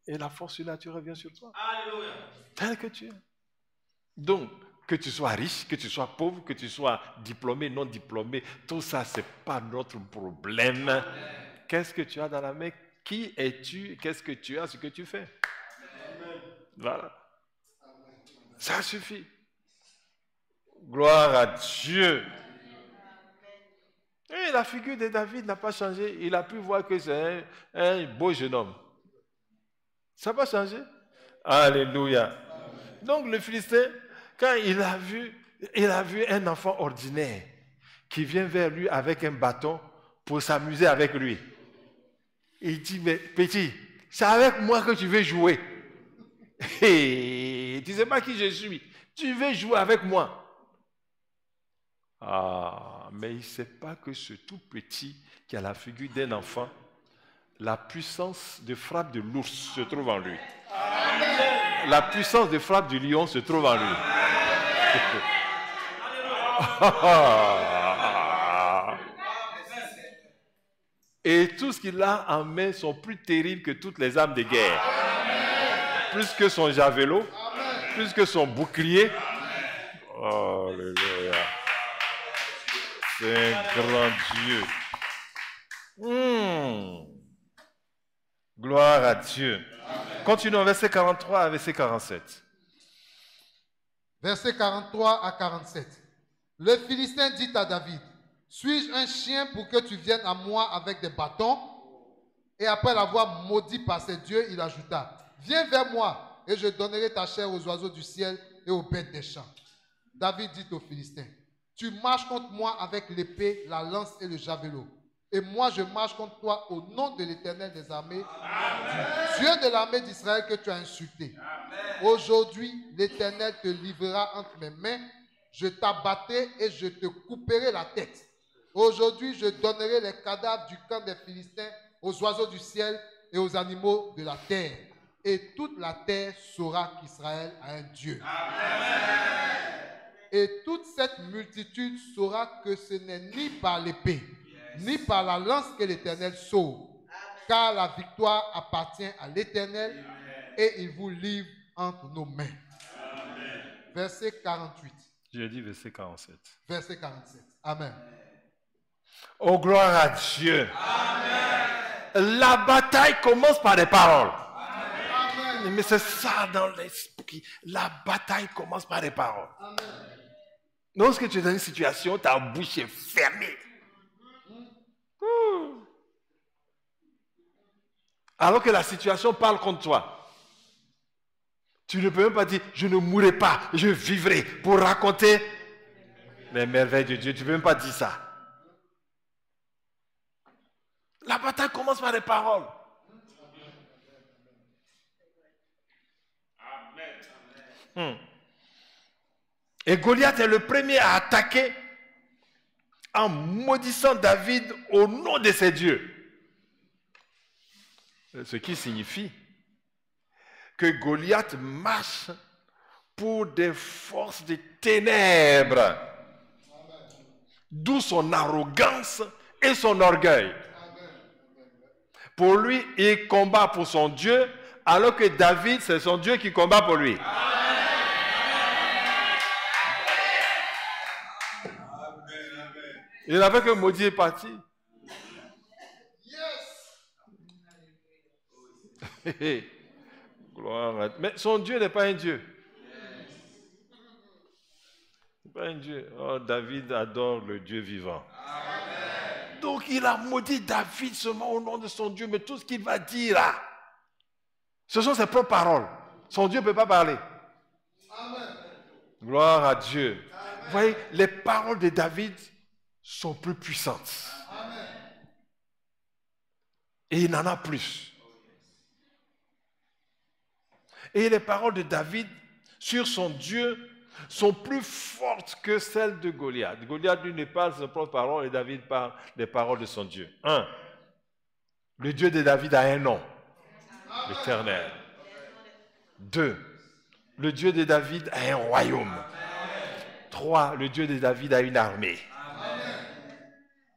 Et la force surnaturelle vient sur toi. Tel que tu es. Donc, que tu sois riche, que tu sois pauvre, que tu sois diplômé, non diplômé, tout ça, ce n'est pas notre problème. Amen. Qu'est-ce que tu as dans la main? Qui es-tu? Qu'est-ce que tu as? Ce que tu fais. Amen. Voilà. Amen. Ça suffit. Gloire à Dieu. Et la figure de David n'a pas changé. Il a pu voir que c'est un beau jeune homme. Ça n'a pas changé. Alléluia. Amen. Donc le Philistin, quand il a vu un enfant ordinaire qui vient vers lui avec un bâton pour s'amuser avec lui. Il dit, mais petit, c'est avec moi que tu veux jouer. Et tu ne sais pas qui je suis. Tu veux jouer avec moi. Ah, mais il ne sait pas que ce tout petit qui a la figure d'un enfant, la puissance de frappe de l'ours se trouve en lui. Amen. La puissance de frappe du lion se trouve en lui. Et tout ce qu'il a en main sont plus terribles que toutes les armes de guerre. Plus que son javelot, plus que son bouclier. Alléluia. C'est un grand Dieu. Gloire à Dieu. Continuons, verset 43 à verset 47. Verset 43 à 47. Le Philistin dit à David, suis-je un chien pour que tu viennes à moi avec des bâtons? Et après l'avoir maudit par ses dieux, il ajouta, viens vers moi et je donnerai ta chair aux oiseaux du ciel et aux bêtes des champs. David dit aux Philistins, tu marches contre moi avec l'épée, la lance et le javelot. Et moi, je marche contre toi au nom de l'Éternel des armées, du Dieu de l'armée d'Israël que tu as insulté. Aujourd'hui, l'Éternel te livrera entre mes mains. Je t'abattrai et je te couperai la tête. Aujourd'hui, je donnerai les cadavres du camp des Philistins aux oiseaux du ciel et aux animaux de la terre. Et toute la terre saura qu'Israël a un Dieu. Et toute cette multitude saura que ce n'est ni par l'épée, ni par la lance que l'Éternel sauve, car la victoire appartient à l'Éternel et il vous livre entre nos mains. Verset 48. J'ai dit verset 47. Verset 47. Amen. Oh, gloire à Dieu. Amen. La bataille commence par des paroles. Amen. Mais c'est ça dans l'esprit. La bataille commence par des paroles. Amen. Lorsque tu es dans une situation, ta bouche est fermée. Alors que la situation parle contre toi. Tu ne peux même pas dire, je ne mourrai pas, je vivrai pour raconter les merveilles de Dieu. Tu ne peux même pas dire ça. La bataille commence par les paroles. Et Goliath est le premier à attaquer en maudissant David au nom de ses dieux. Ce qui signifie que Goliath marche pour des forces de ténèbres. D'où son arrogance et son orgueil. Pour lui, il combat pour son Dieu, alors que David, c'est son Dieu qui combat pour lui. Il n'avait que maudit est parti. Gloire à Dieu. Mais son Dieu n'est pas un Dieu. Ce n'est pas un Dieu. Oh, David adore le Dieu vivant. Amen. Donc il a maudit David seulement au nom de son Dieu. Mais tout ce qu'il va dire là, ce sont ses propres paroles. Son Dieu ne peut pas parler. Amen. Gloire à Dieu. Amen. Vous voyez, les paroles de David sont plus puissantes. Amen. Et il en a plus. Et les paroles de David sur son Dieu sont plus fortes que celles de Goliath. Goliath, lui, ne parle de ses propres paroles et David parle des paroles de son Dieu. 1. Le Dieu de David a un nom, l'Éternel. 2. Le Dieu de David a un royaume. 3. Le Dieu de David a une armée.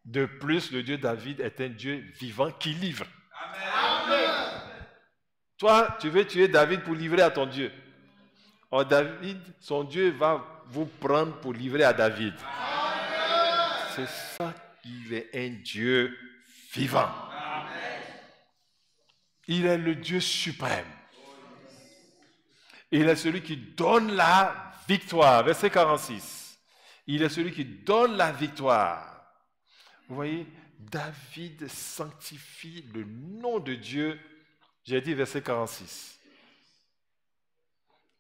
De plus, le Dieu de David est un Dieu vivant qui livre. Amen. Toi, tu veux tuer David pour livrer à ton Dieu. Or, David, son Dieu va vous prendre pour livrer à David. C'est ça qu'il est un Dieu vivant. Amen. Il est le Dieu suprême. Il est celui qui donne la victoire. Verset 46. Il est celui qui donne la victoire. Vous voyez, David sanctifie le nom de Dieu. J'ai dit verset 46.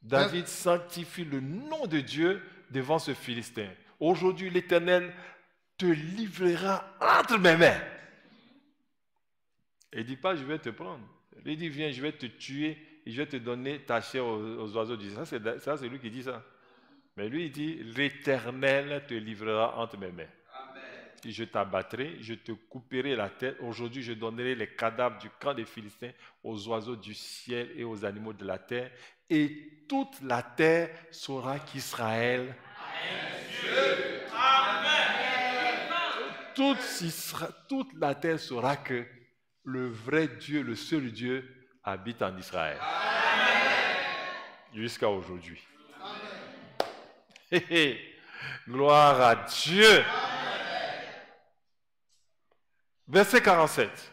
David sanctifie le nom de Dieu devant ce Philistin. Aujourd'hui, l'Éternel te livrera entre mes mains. Il ne dit pas, je vais te prendre. Il dit, viens, je vais te tuer et je vais te donner ta chair aux oiseaux du ciel. Ça, c'est lui qui dit ça. Mais lui, il dit, l'Éternel te livrera entre mes mains. Et je t'abattrai, je te couperai la tête. Aujourd'hui, je donnerai les cadavres du camp des Philistins aux oiseaux du ciel et aux animaux de la terre. Et toute la terre saura qu'Israël est Dieu. Toute la terre saura que le vrai Dieu, le seul Dieu, habite en Israël. Jusqu'à aujourd'hui. Gloire à Dieu. Verset 47.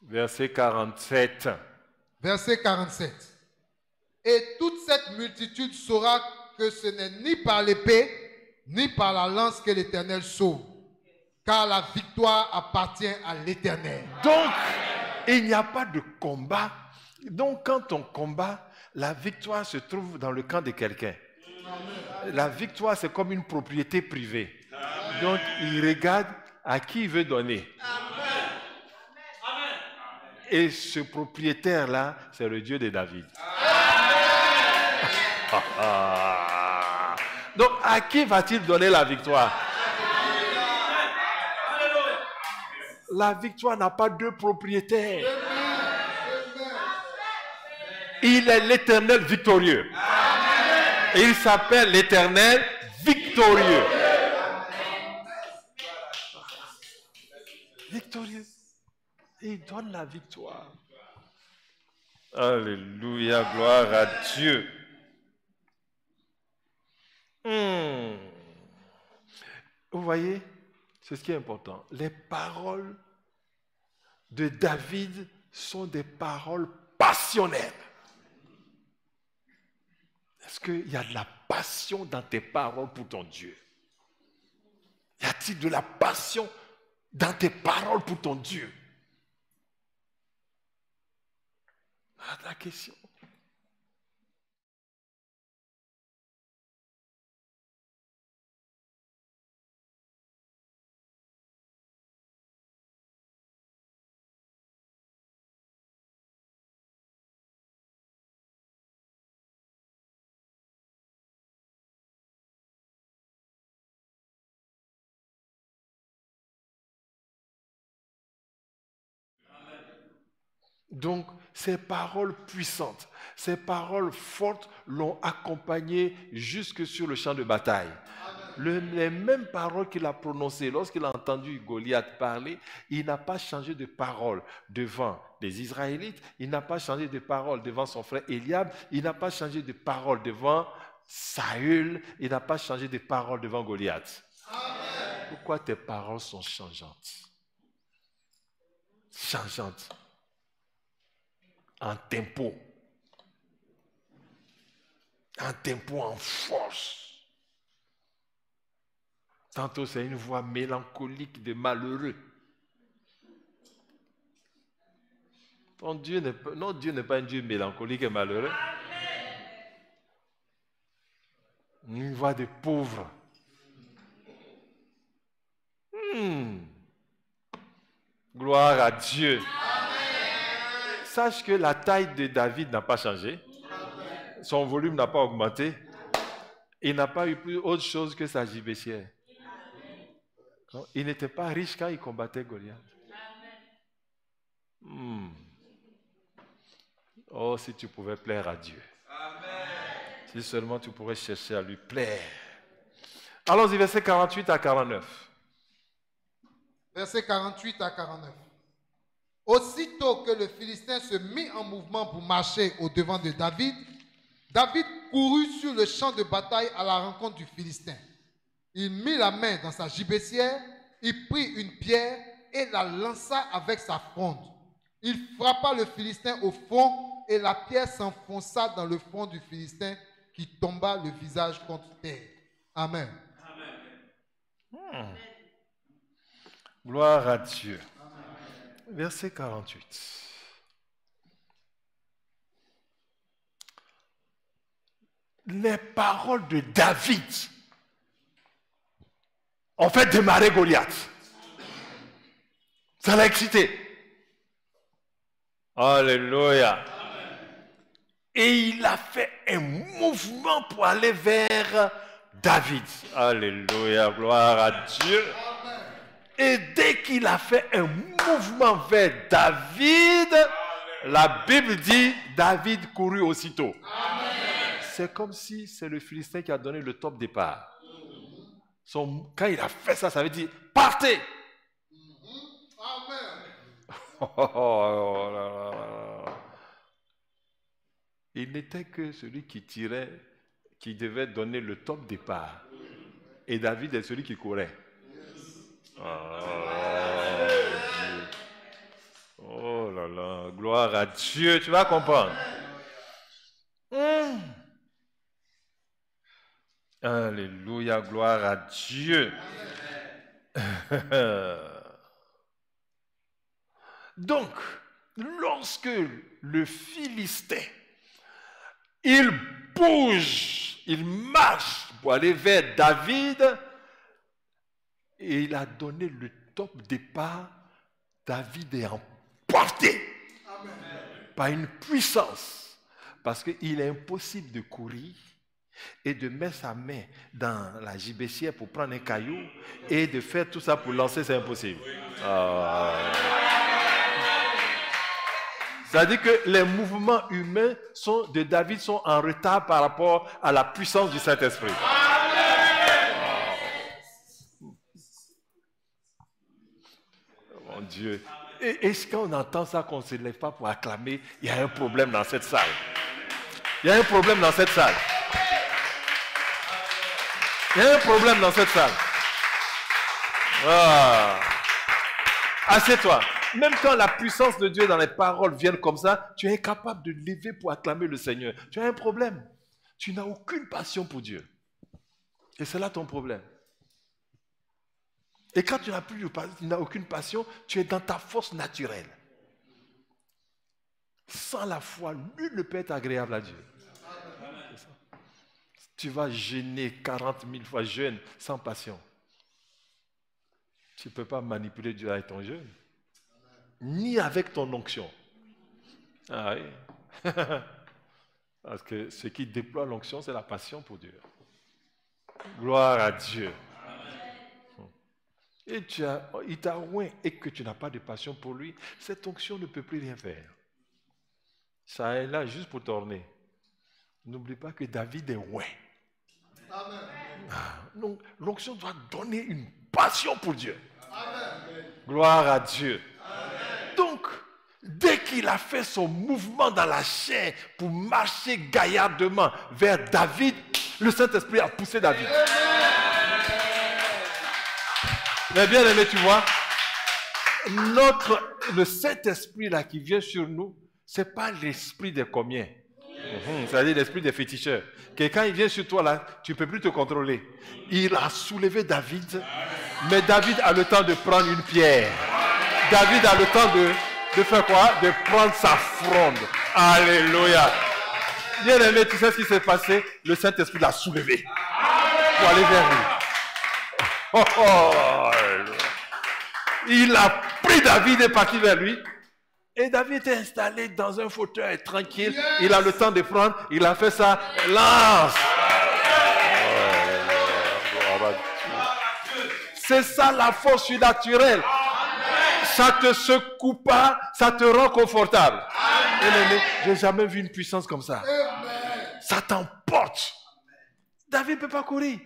Verset 47. Verset 47. Et toute cette multitude saura que ce n'est ni par l'épée, ni par la lance que l'Éternel sauve, car la victoire appartient à l'Éternel. Donc, il n'y a pas de combat. Donc, quand on combat, la victoire se trouve dans le camp de quelqu'un. La victoire, c'est comme une propriété privée. Donc, il regarde à qui il veut donner. Et ce propriétaire-là, c'est le Dieu de David. Donc, à qui va-t-il donner la victoire? La victoire n'a pas deux propriétaires. Il est l'Éternel victorieux. Il s'appelle l'Éternel victorieux. Victorieux. Il donne la victoire. Alléluia, gloire à Dieu. Vous voyez, c'est ce qui est important. Les paroles de David sont des paroles passionnelles. Est-ce qu'il y a de la passion dans tes paroles pour ton Dieu? Y a-t-il de la passion dans tes paroles pour ton Dieu? Voilà la question. Donc, ces paroles puissantes, ces paroles fortes l'ont accompagné jusque sur le champ de bataille. Les mêmes paroles qu'il a prononcées lorsqu'il a entendu Goliath parler, il n'a pas changé de parole devant les Israélites, il n'a pas changé de parole devant son frère Eliab, il n'a pas changé de parole devant Saül, il n'a pas changé de parole devant Goliath. Amen. Pourquoi tes paroles sont changeantes? Changeantes. En tempo, en force. Tantôt, c'est une voix mélancolique de malheureux. Notre Dieu n'est pas un Dieu mélancolique et malheureux. Une voix de pauvres. Gloire à Dieu. Sache que la taille de David n'a pas changé. Son volume n'a pas augmenté. Il n'a pas eu plus autre chose que sa gibecière. Il n'était pas riche quand il combattait Goliath. Oh, si tu pouvais plaire à Dieu. Si seulement tu pourrais chercher à lui plaire. Allons-y, versets 48 à 49. Versets 48 à 49. Aussitôt que le Philistin se mit en mouvement pour marcher au-devant de David, David courut sur le champ de bataille à la rencontre du Philistin. Il mit la main dans sa gibecière, il prit une pierre et la lança avec sa fronde. Il frappa le Philistin au front et la pierre s'enfonça dans le front du Philistin qui tomba le visage contre terre. Amen. Gloire à Dieu. Verset 48. Les paroles de David ont fait démarrer Goliath. Ça l'a excité. Alléluia. Et il a fait un mouvement pour aller vers David. Alléluia, gloire à Dieu. Et dès qu'il a fait un mouvement vers David, la Bible dit, David courut aussitôt. c'est comme si c'est le Philistin qui a donné le top départ. Quand il a fait ça, ça veut dire partez. Oh là là. Il n'était que celui qui tirait, qui devait donner le top départ. Et David est celui qui courait. Oh là là, gloire à Dieu, tu vas comprendre. Alléluia, gloire à Dieu. Donc, lorsque le Philistin, il bouge, il marche pour aller vers David, et il a donné le top départ, David est emporté par une puissance, parce qu'il est impossible de courir et de mettre sa main dans la gibecière pour prendre un caillou et de faire tout ça pour lancer, c'est impossible. C'est-à-dire que les mouvements humains de David sont en retard par rapport à la puissance du Saint-Esprit. Mon Dieu. Et quand on entend ça, qu'on ne se lève pas pour acclamer, il y a un problème dans cette salle. Il y a un problème dans cette salle. Il y a un problème dans cette salle. Assieds-toi. Même quand la puissance de Dieu dans les paroles vient comme ça, tu es incapable de lever pour acclamer le Seigneur. Tu as un problème. Tu n'as aucune passion pour Dieu. Et c'est là ton problème. Et quand tu n'as aucune passion, tu es dans ta force naturelle. Sans la foi, nul ne peut être agréable à Dieu. Tu vas jeûner 40 000 fois jeûne sans passion. Tu ne peux pas manipuler Dieu avec ton jeûne. Ni avec ton onction. Ah oui. Parce que ce qui déploie l'onction, c'est la passion pour Dieu. Gloire à Dieu. Et il t'a oint et que tu n'as pas de passion pour lui, cette onction ne peut plus rien faire. Ça est là juste pour t'orner. N'oublie pas que David est oint. Donc, l'onction doit donner une passion pour Dieu. Amen. Gloire à Dieu. Amen. Donc, dès qu'il a fait son mouvement dans la chair pour marcher gaillardement vers David, le Saint-Esprit a poussé David. Mais bien aimé, tu vois, le Saint-Esprit là qui vient sur nous, ce n'est pas l'esprit des comiens. C'est-à-dire l'esprit des féticheurs. Que quand il vient sur toi là, tu ne peux plus te contrôler. Il a soulevé David, mais David a le temps de prendre une pierre. David a le temps de faire quoi? De prendre sa fronde. Alléluia. Bien aimé, tu sais ce qui s'est passé? Le Saint-Esprit l'a soulevé pour aller vers lui. Il a pris David et est parti vers lui. Et David était installé dans un fauteuil tranquille. Yes. Il a le temps de prendre. Il a fait ça. Lance. C'est ça la force surnaturelle. Ça ne te secoue pas. Ça te rend confortable. Je n'ai jamais vu une puissance comme ça. Ça t'emporte. David ne peut pas courir.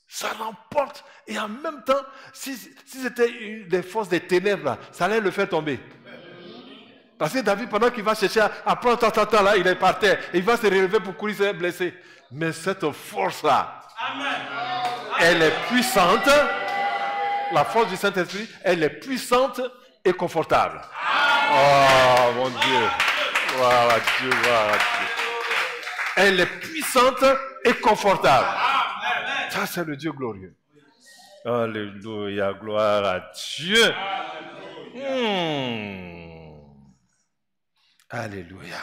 Ça l'emporte. Et en même temps, si c'était des forces des ténèbres, là, ça allait le faire tomber. Parce que David, pendant qu'il va chercher à prendre temps là, il est par terre. Il va se relever pour courir, il s'est blessé. Mais cette force-là, elle est puissante. La force du Saint-Esprit, elle est puissante et confortable. Oh mon Dieu. Gloire à Dieu, gloire à Dieu. Elle est puissante et confortable. Ça, c'est le Dieu glorieux. Alléluia, gloire à Dieu. Alléluia.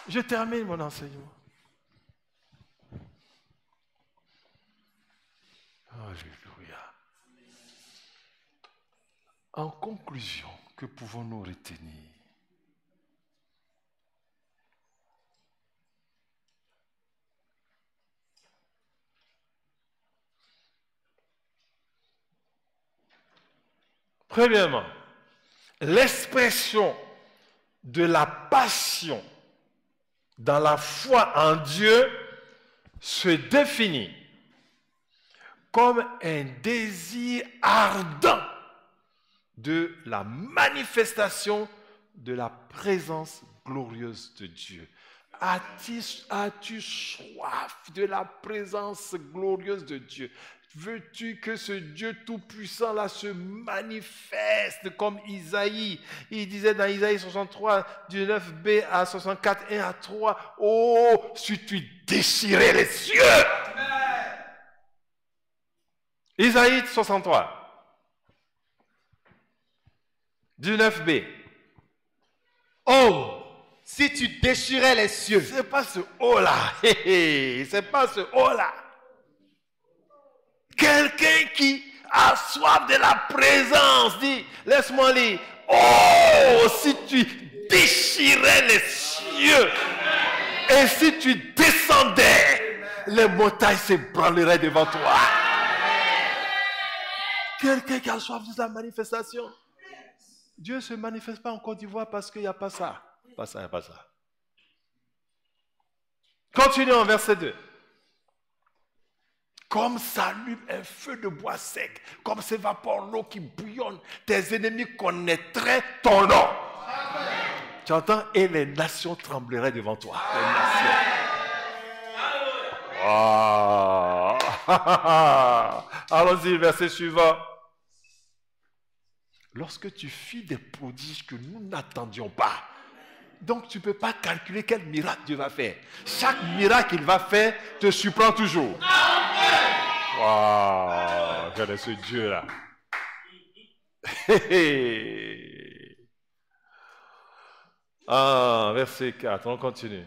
Je termine mon enseignement. Alléluia. En conclusion, que pouvons-nous retenir? Premièrement, l'expression de la passion dans la foi en Dieu se définit comme un désir ardent de la manifestation de la présence glorieuse de Dieu. As-tu soif de la présence glorieuse de Dieu? Veux-tu que ce Dieu tout-puissant là se manifeste comme Isaïe? Il disait dans Isaïe 63, du 9b à 64, 1 à 3, oh, si tu déchirais les cieux! Amen. Isaïe 63, du 9b. Oh, si tu déchirais les cieux. C'est pas ce oh là, c'est pas ce oh là. Quelqu'un qui a soif de la présence dit, laisse-moi lire, oh, si tu déchirais les cieux et si tu descendais, les montagnes s'ébranleraient devant toi. Quelqu'un qui a soif de la manifestation. Dieu ne se manifeste pas en Côte d'Ivoire parce qu'il n'y a pas ça. Pas ça, il n'y a pas ça. Continuons, verset 2. Comme s'allume un feu de bois sec, comme s'évapore l'eau qui bouillonne, tes ennemis connaîtraient ton nom. Amen. Tu entends? Et les nations trembleraient devant toi. Les nations. Wow. Allons-y, verset suivant. Lorsque tu fis des prodiges que nous n'attendions pas, donc tu ne peux pas calculer quel miracle Dieu va faire. Chaque miracle qu'il va faire te surprend toujours. Waouh, regardez ce Dieu-là. Ah, verset 4, on continue.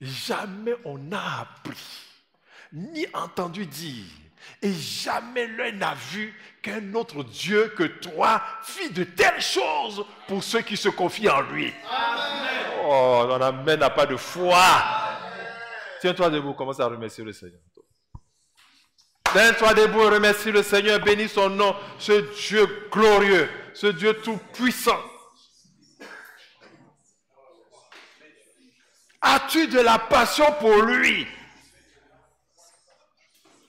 Jamais on n'a appris, ni entendu dire, et jamais l'œil n'a vu qu'un autre Dieu que toi fit de telles choses pour ceux qui se confient en lui. Amen. Oh, on amen n'a pas de foi. Tiens-toi debout, commence à remercier le Seigneur. Tiens-toi debout, remercie le Seigneur, bénis son nom, ce Dieu glorieux, ce Dieu tout-puissant. As-tu de la passion pour lui?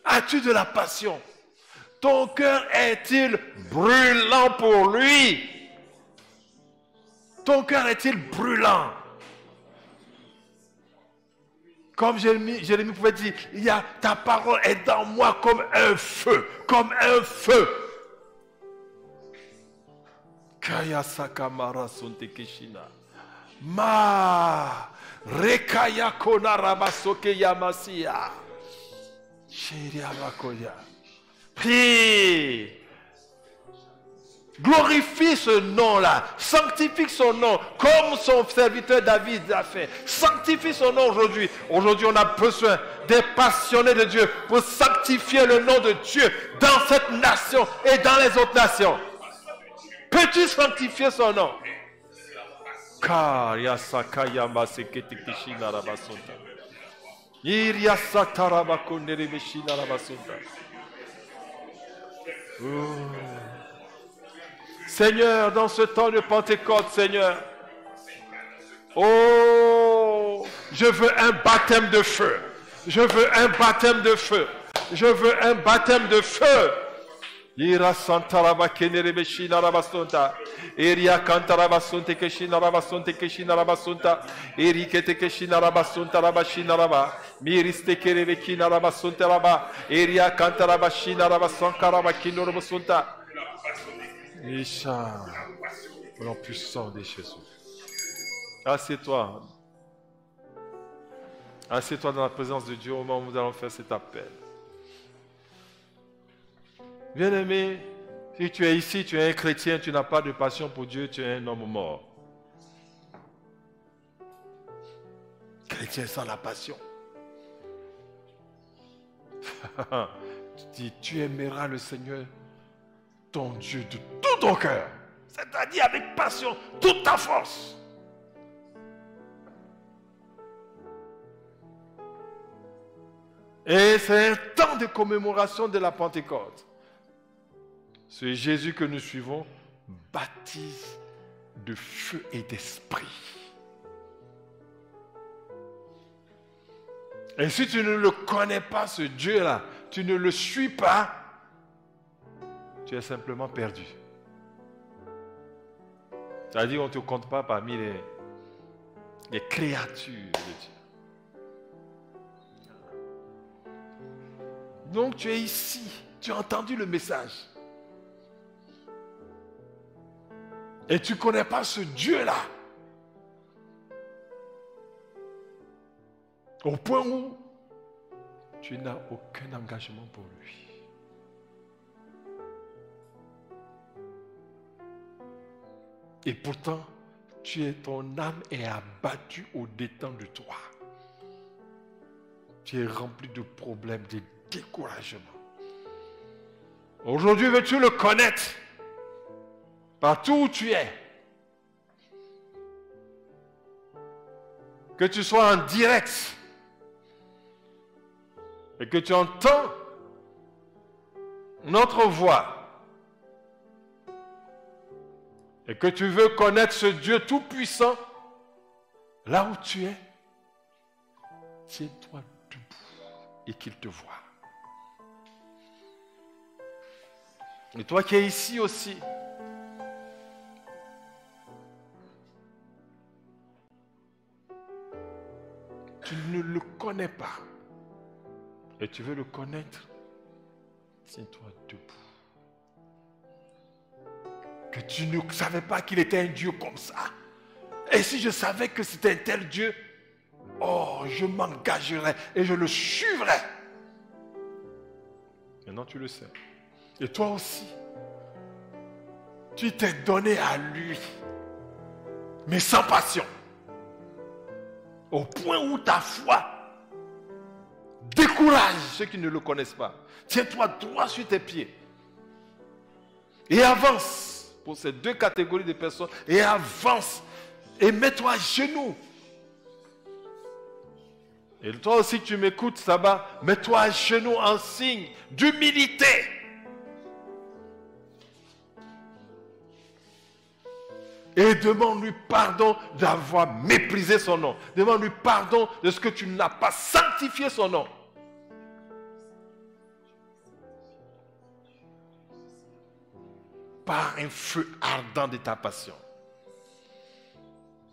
As-tu de la passion? Ton cœur est-il brûlant pour lui? Ton cœur est-il brûlant? Comme Jérémie pouvait dire, ta parole est dans moi comme un feu, comme un feu. Kaya sakamara sonte keshina. Ma rekaya kona rabasoke yamasia. Shiria makoya. Prie. Glorifie ce nom-là, sanctifie son nom, comme son serviteur David l'a fait. Sanctifie son nom aujourd'hui. Aujourd'hui, on a besoin des passionnés de Dieu pour sanctifier le nom de Dieu dans cette nation et dans les autres nations. Peux-tu sanctifier son nom? Car yasakaya masekete kishina rabasonta. Iriasatarabakonere meshina rabasonta. Seigneur, dans ce temps de Pentecôte, Seigneur, oh, je veux un baptême de feu. Je veux un baptême de feu. Je veux un baptême de feu. Ira santaraba kenere beshina rabasonta. Iria kantarabasonte keshina rabasonte keshina rabasonta. Irikete keshina rabasonta rabashina raba. Miriste kerebe kina rabasonta raba. Iria kantarabashina rabasankaraba kinoro basonta. Isha, au nom puissant de Jésus. Assieds-toi. Assieds-toi dans la présence de Dieu au moment où nous allons faire cet appel. Bien-aimé, si tu es ici, tu es un chrétien, tu n'as pas de passion pour Dieu, tu es un homme mort. Chrétien sans la passion. Tu dis, tu aimeras le Seigneur, ton Dieu, de tout ton cœur. C'est-à-dire avec passion, toute ta force. Et c'est un temps de commémoration de la Pentecôte. C'est Jésus que nous suivons baptise de feu et d'esprit. Et si tu ne le connais pas, ce Dieu-là, tu ne le suis pas, tu es simplement perdu. C'est-à-dire qu'on ne te compte pas parmi les créatures de Dieu. Donc tu es ici, tu as entendu le message. Et tu ne connais pas ce Dieu-là. Au point où tu n'as aucun engagement pour lui. Et pourtant, ton âme est abattue au-dedans de toi. Tu es rempli de problèmes, de découragement. Aujourd'hui, veux-tu le connaître? Partout où tu es. Que tu sois en direct. Et que tu entends notre voix. Et que tu veux connaître ce Dieu tout-puissant, là où tu es, tiens-toi debout et qu'il te voie. Et toi qui es ici aussi, tu ne le connais pas et tu veux le connaître, tiens-toi debout. Que tu ne savais pas qu'il était un Dieu comme ça. Et si je savais que c'était un tel Dieu, oh, je m'engagerais et je le suivrais. Maintenant, tu le sais. Et toi aussi, tu t'es donné à lui, mais sans passion. Au point où ta foi décourage ceux qui ne le connaissent pas. Tiens-toi droit sur tes pieds et avance. Pour ces deux catégories de personnes, et avance, et mets-toi à genoux. Et toi aussi tu m'écoutes, Sabah, mets-toi à genoux en signe d'humilité. Et demande-lui pardon d'avoir méprisé son nom. Demande-lui pardon de ce que tu n'as pas sanctifié son nom. Par un feu ardent de ta passion.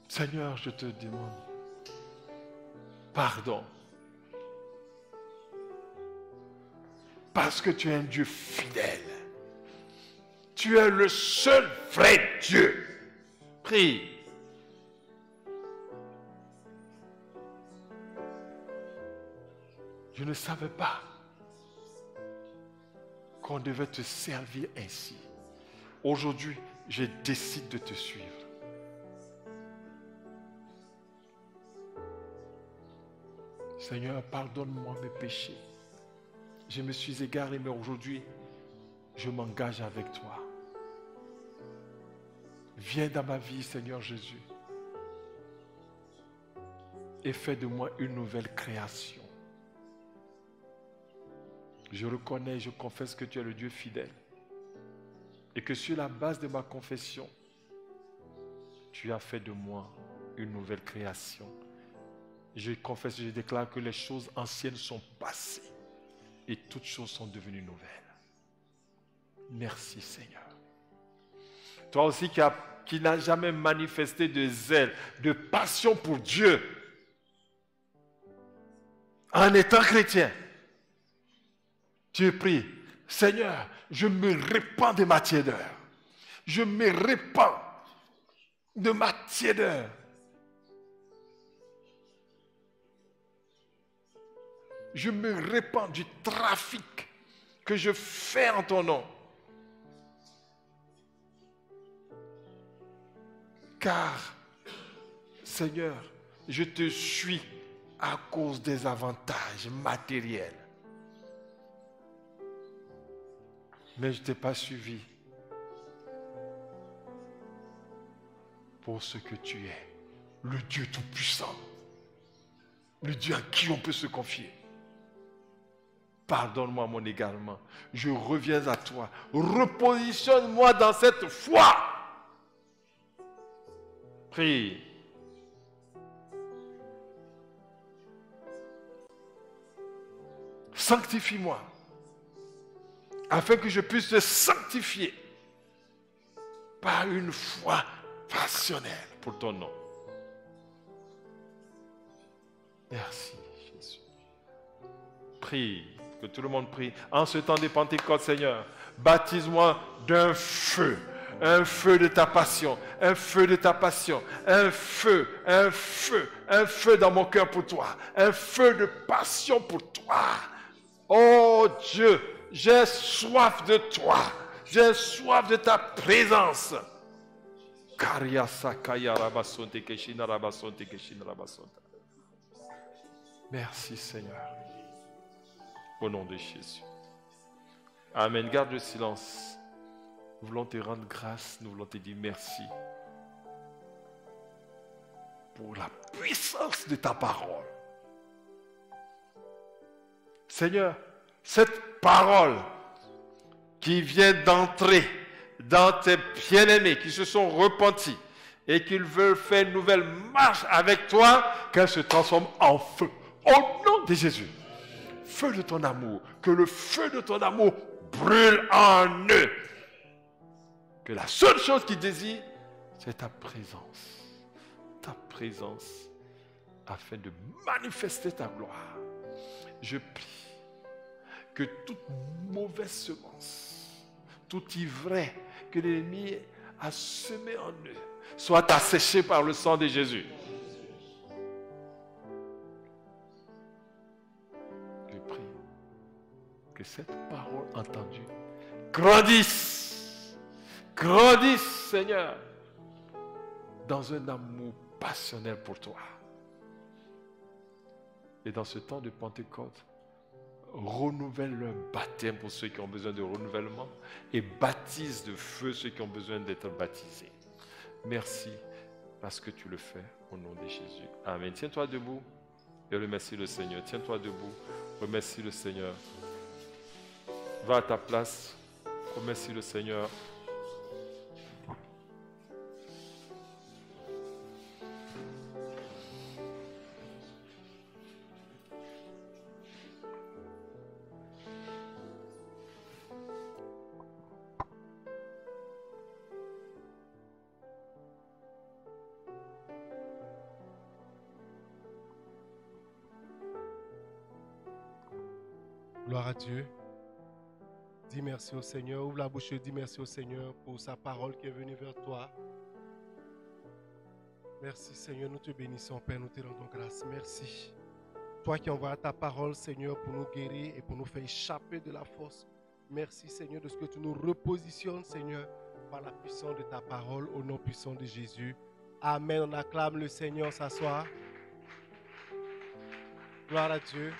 Seigneur, je te demande pardon. Parce que tu es un Dieu fidèle. Tu es le seul vrai Dieu. Prie. Je ne savais pas qu'on devait te servir ainsi. Aujourd'hui, je décide de te suivre. Seigneur, pardonne-moi mes péchés. Je me suis égaré, mais aujourd'hui, je m'engage avec toi. Viens dans ma vie, Seigneur Jésus, et fais de moi une nouvelle création. Je reconnais, je confesse que tu es le Dieu fidèle. Et que sur la base de ma confession, tu as fait de moi une nouvelle création. Je confesse et je déclare que les choses anciennes sont passées et toutes choses sont devenues nouvelles. Merci Seigneur. Toi aussi qui n'as jamais manifesté de zèle, de passion pour Dieu, en étant chrétien, tu pries, Seigneur, je me répands de ma tiédeur. Je me répands de ma tiédeur. Je me répands du trafic que je fais en ton nom. Car, Seigneur, je te suis à cause des avantages matériels. Mais je ne t'ai pas suivi pour ce que tu es, le Dieu Tout-Puissant, le Dieu à qui on peut se confier. Pardonne-moi mon égarement. Je reviens à toi. Repositionne-moi dans cette foi. Prie. Sanctifie-moi, afin que je puisse te sanctifier par une foi passionnelle pour ton nom. Merci, Jésus. Prie, que tout le monde prie. En ce temps de Pentecôte, Seigneur, baptise-moi d'un feu. Un feu de ta passion, un feu de ta passion, un feu dans mon cœur pour toi, un feu de passion pour toi. Oh Dieu, j'ai soif de toi, j'ai soif de ta présence. Merci Seigneur, au nom de Jésus. Amen. Garde le silence. Nous voulons te rendre grâce, nous voulons te dire merci pour la puissance de ta parole. Seigneur, cette parole qui vient d'entrer dans tes bien-aimés qui se sont repentis et qui veulent faire une nouvelle marche avec toi, qu'elle se transforme en feu. Au nom de Jésus, feu de ton amour, que le feu de ton amour brûle en eux. Que la seule chose qu'ils désirent, c'est ta présence, afin de manifester ta gloire. Je prie que toute mauvaise semence, tout ivraie que l'ennemi a semé en eux, soit asséché par le sang de Jésus. Je prie que cette parole entendue grandisse, Seigneur, dans un amour passionnel pour toi. Et dans ce temps de Pentecôte, renouvelle leur baptême pour ceux qui ont besoin de renouvellement et baptise de feu ceux qui ont besoin d'être baptisés. Merci parce que tu le fais au nom de Jésus. Amen. Tiens-toi debout et remercie le Seigneur. Tiens-toi debout, remercie le Seigneur. Va à ta place, remercie le Seigneur. Gloire à Dieu. Dis merci au Seigneur. Ouvre la bouche et dis merci au Seigneur pour sa parole qui est venue vers toi. Merci Seigneur, nous te bénissons Père, nous te rendons grâce. Merci. Toi qui envoies ta parole Seigneur pour nous guérir et pour nous faire échapper de la force. Merci Seigneur de ce que tu nous repositionnes Seigneur par la puissance de ta parole au nom puissant de Jésus. Amen. On acclame le Seigneur, s'asseoir. Gloire à Dieu.